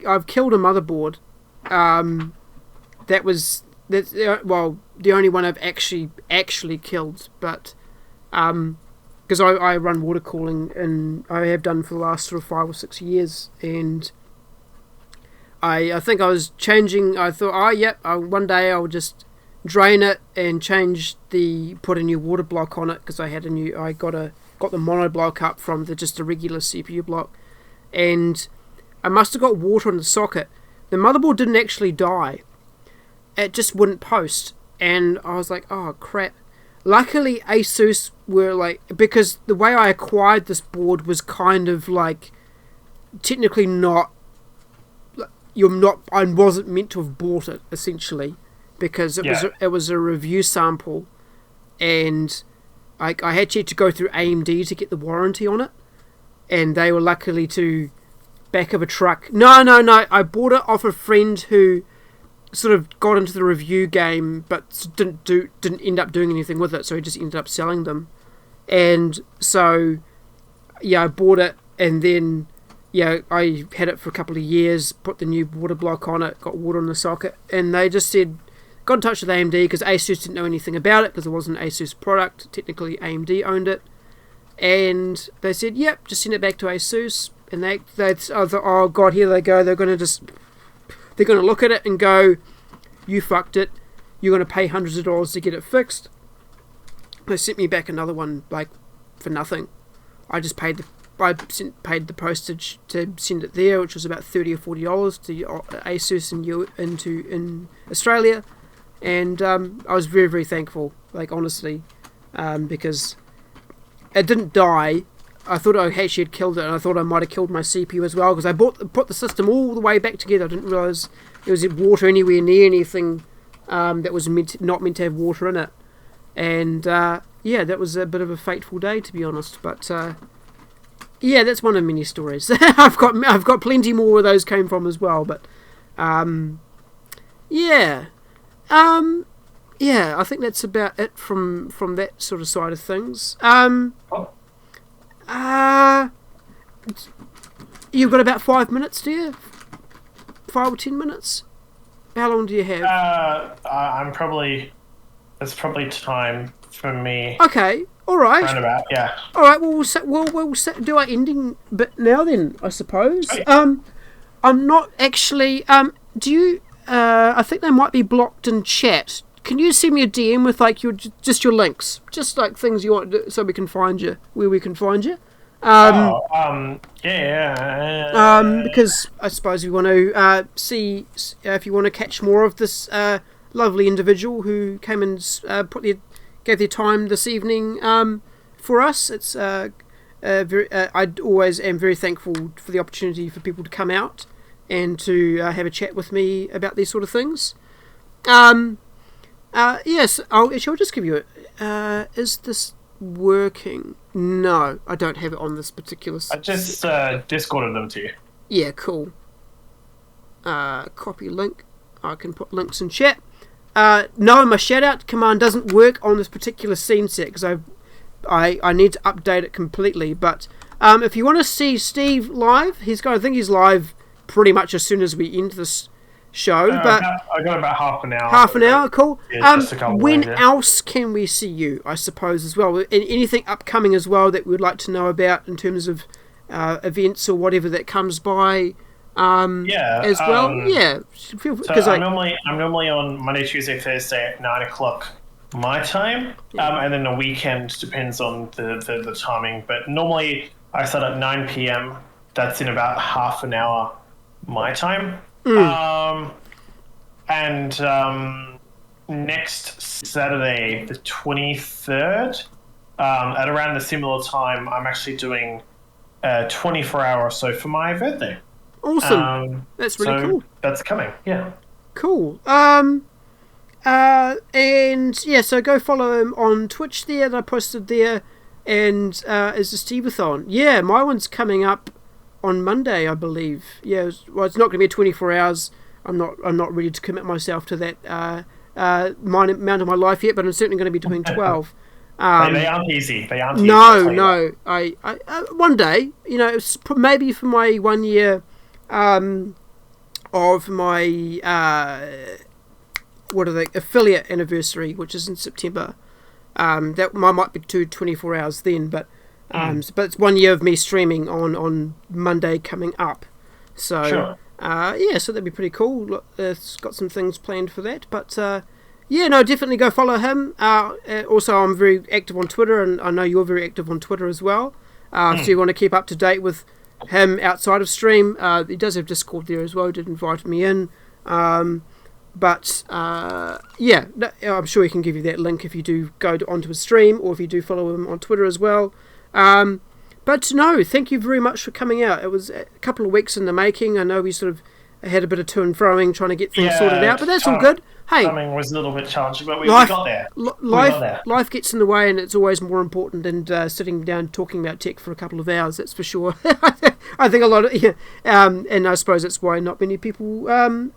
I've killed a motherboard. That's the only one I've actually killed, but because I run water cooling and I have done for the last sort of 5 or 6 years, and I think I was changing. I thought, one day I'll just drain it and put a new water block on it because I got the mono block up from just a regular CPU block, and I must have got water in the socket. The motherboard didn't actually die. It just wouldn't post. And I was like, oh crap. Luckily ASUS were because the way I acquired this board was kind of technically not, I wasn't meant to have bought it essentially, because it was a review sample, and I actually had to go through AMD to get the warranty on it, and they were luckily to back of a truck. No. I bought it off a friend who sort of got into the review game, but didn't end up doing anything with it. So he just ended up selling them. And so, I bought it, and then I had it for a couple of years. Put the new water block on it, got water in the socket, and they just said, got in touch with AMD because ASUS didn't know anything about it because it wasn't an ASUS product. Technically, AMD owned it, and they said, "Yep, just send it back to ASUS." And I thought, oh god, here they go. They're going to look at it and go, you fucked it. You're going to pay hundreds of dollars to get it fixed. they sent me back another one like for nothing. I just paid the postage to send it there, which was about $30 or $40 to ASUS in Australia, and I was very, very thankful, like honestly, because it didn't die. I thought I actually had killed it, and I thought I might have killed my CPU as well, because I put the system all the way back together. I didn't realise there was water anywhere near anything that was not meant to have water in it, and yeah, that was a bit of a fateful day, to be honest. But yeah, that's one of many stories. I've got plenty more where those came from as well. But yeah, I think that's about it from that sort of side of things. You've got about 5 minutes, do you? 5 or 10 minutes? How long do you have? It's probably time for me. Okay, all right. Roundabout, yeah. All right. Well, we'll do our ending bit now then, I suppose. Okay. I'm not actually. Do you? I think they might be blocked in chat. Can you send me a DM with like your links, just like things you want, so we can find you where we can find you? Yeah. Because I suppose we want to see if you want to catch more of this lovely individual who came and gave their time this evening for us. It's I always am very thankful for the opportunity for people to come out and to have a chat with me about these sort of things. Yes, I'll just give you it. Is this working? No, I don't have it on this particular. I just Discorded them to you. Yeah, cool. Copy link. I can put links in chat. No, my shout out command doesn't work on this particular scene set because I need to update it completely. But if you want to see Steve live, I think he's live pretty much as soon as we end this show. But I got about half an hour. Half an hour, cool. Yeah, when else can we see you? I suppose as well. Anything upcoming as well that we'd like to know about in terms of events or whatever that comes by. As well. Because I'm normally on Monday, Tuesday, Thursday at 9 o'clock my time, and then the weekend depends on the timing. But normally I start at 9 p.m. That's in about half an hour my time. And next Saturday, the 23rd, at around the similar time, I'm actually doing 24-hour or so for my birthday. Awesome. That's really cool. That's coming, yeah. Cool. And yeah, so go follow him on Twitch there that I posted there, and is the Steveathon. Yeah, my one's coming up on Monday, I believe. Yeah, it's not going to be 24 hours. I'm not ready to commit myself to that amount of my life yet, but I'm certainly going to be doing 12. They aren't easy. No. I one day, it's maybe for my 1 year of my affiliate anniversary, which is in September. That might be 24 hours then, but but it's 1 year of me streaming on Monday coming up. So sure. So that'd be pretty cool. It's got some things planned for that, but definitely go follow him. Also, I'm very active on Twitter, and I know you're very active on Twitter as well. So you want to keep up to date with him outside of stream. He does have Discord there as well. He did invite me in. I'm sure he can give you that link if you do go onto his stream, or if you do follow him on Twitter as well. But no, thank you very much for coming out. It was a couple of weeks in the making. I know we sort of had a bit of to and froing trying to get things sorted out, but that's all good. Hey, timing was a little bit challenging, but we got there. Life gets in the way, and it's always more important than sitting down talking about tech for a couple of hours. That's for sure. I think a lot of and I suppose that's why not many people are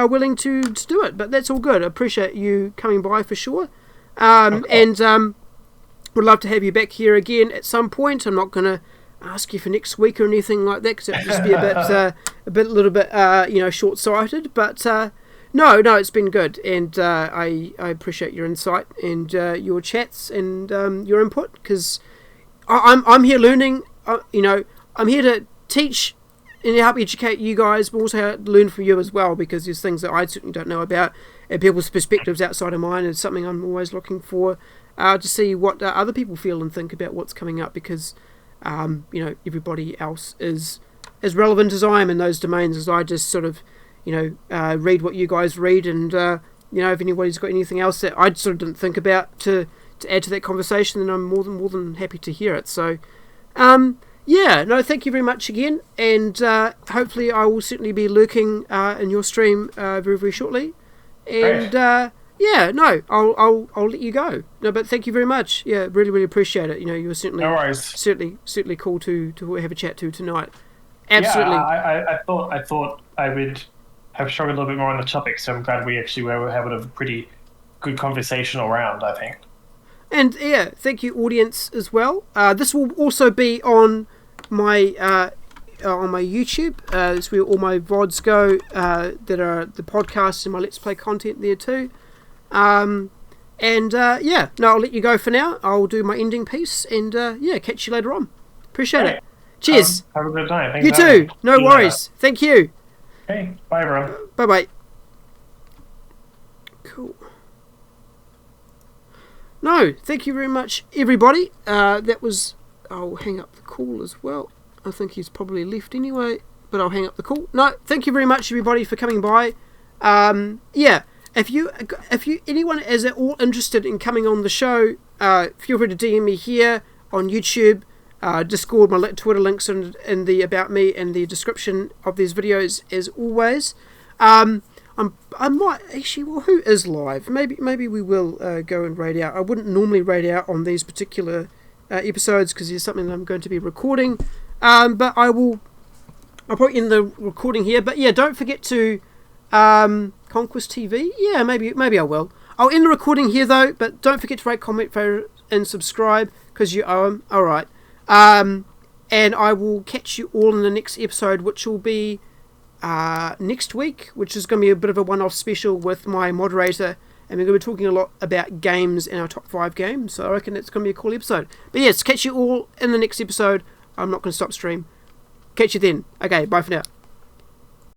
willing to do it. But that's all good. I appreciate you coming by for sure. Would love to have you back here again at some point. I'm not going to ask you for next week or anything like that, because it would just be a little bit short-sighted. But no, it's been good, and I appreciate your insight and your chats and your input, because I'm here learning. I'm here to teach and help educate you guys, but also learn from you as well, because there's things that I certainly don't know about, and people's perspectives outside of mine is something I'm always looking for, to see what other people feel and think about what's coming up, because everybody else is as relevant as I am in those domains, as I just sort of read what you guys read, and if anybody's got anything else that I sort of didn't think about to add to that conversation, then I'm more than happy to hear it. So thank you very much again, and hopefully I will certainly be lurking in your stream very, very shortly. And I'll let you go. No, but thank you very much. Yeah, really, really appreciate it. You were certainly no worries. certainly cool to have a chat to tonight. Absolutely. Yeah, I thought I would have struggled a little bit more on the topic, so I'm glad we actually were having a pretty good conversational round, I think. And yeah, thank you, audience, as well. This will also be on my YouTube. That's where all my VODs go, that are the podcasts and my Let's Play content there too. I'll let you go for now. I'll do my ending piece, and catch you later on. Appreciate it. Cheers. Have a good night. Thanks you too. No worries. Thank you. Okay. Bye, everyone. Bye. Cool. No, thank you very much, everybody. I'll hang up the call as well. I think he's probably left anyway, but I'll hang up the call. No, thank you very much, everybody, for coming by. If anyone is at all interested in coming on the show, feel free to DM me here on YouTube, Discord. My Twitter links are in the About Me and the description of these videos, as always. I might actually. Well, who is live? Maybe we will go and raid out. I wouldn't normally raid out on these particular episodes because there's something that I'm going to be recording. But I'll put in the recording here. But yeah, don't forget to Conquest TV. Yeah, maybe I will. I'll end the recording here though. But don't forget to rate, comment, favorite, and subscribe because you owe them. All right. And I will catch you all in the next episode, which will be next week, which is going to be a bit of a one-off special with my moderator, and we're going to be talking a lot about games and our top 5 games, so I reckon it's going to be a cool episode. But yes, catch you all in the next episode. I'm not going to stop stream. Catch you then. Okay, bye for now.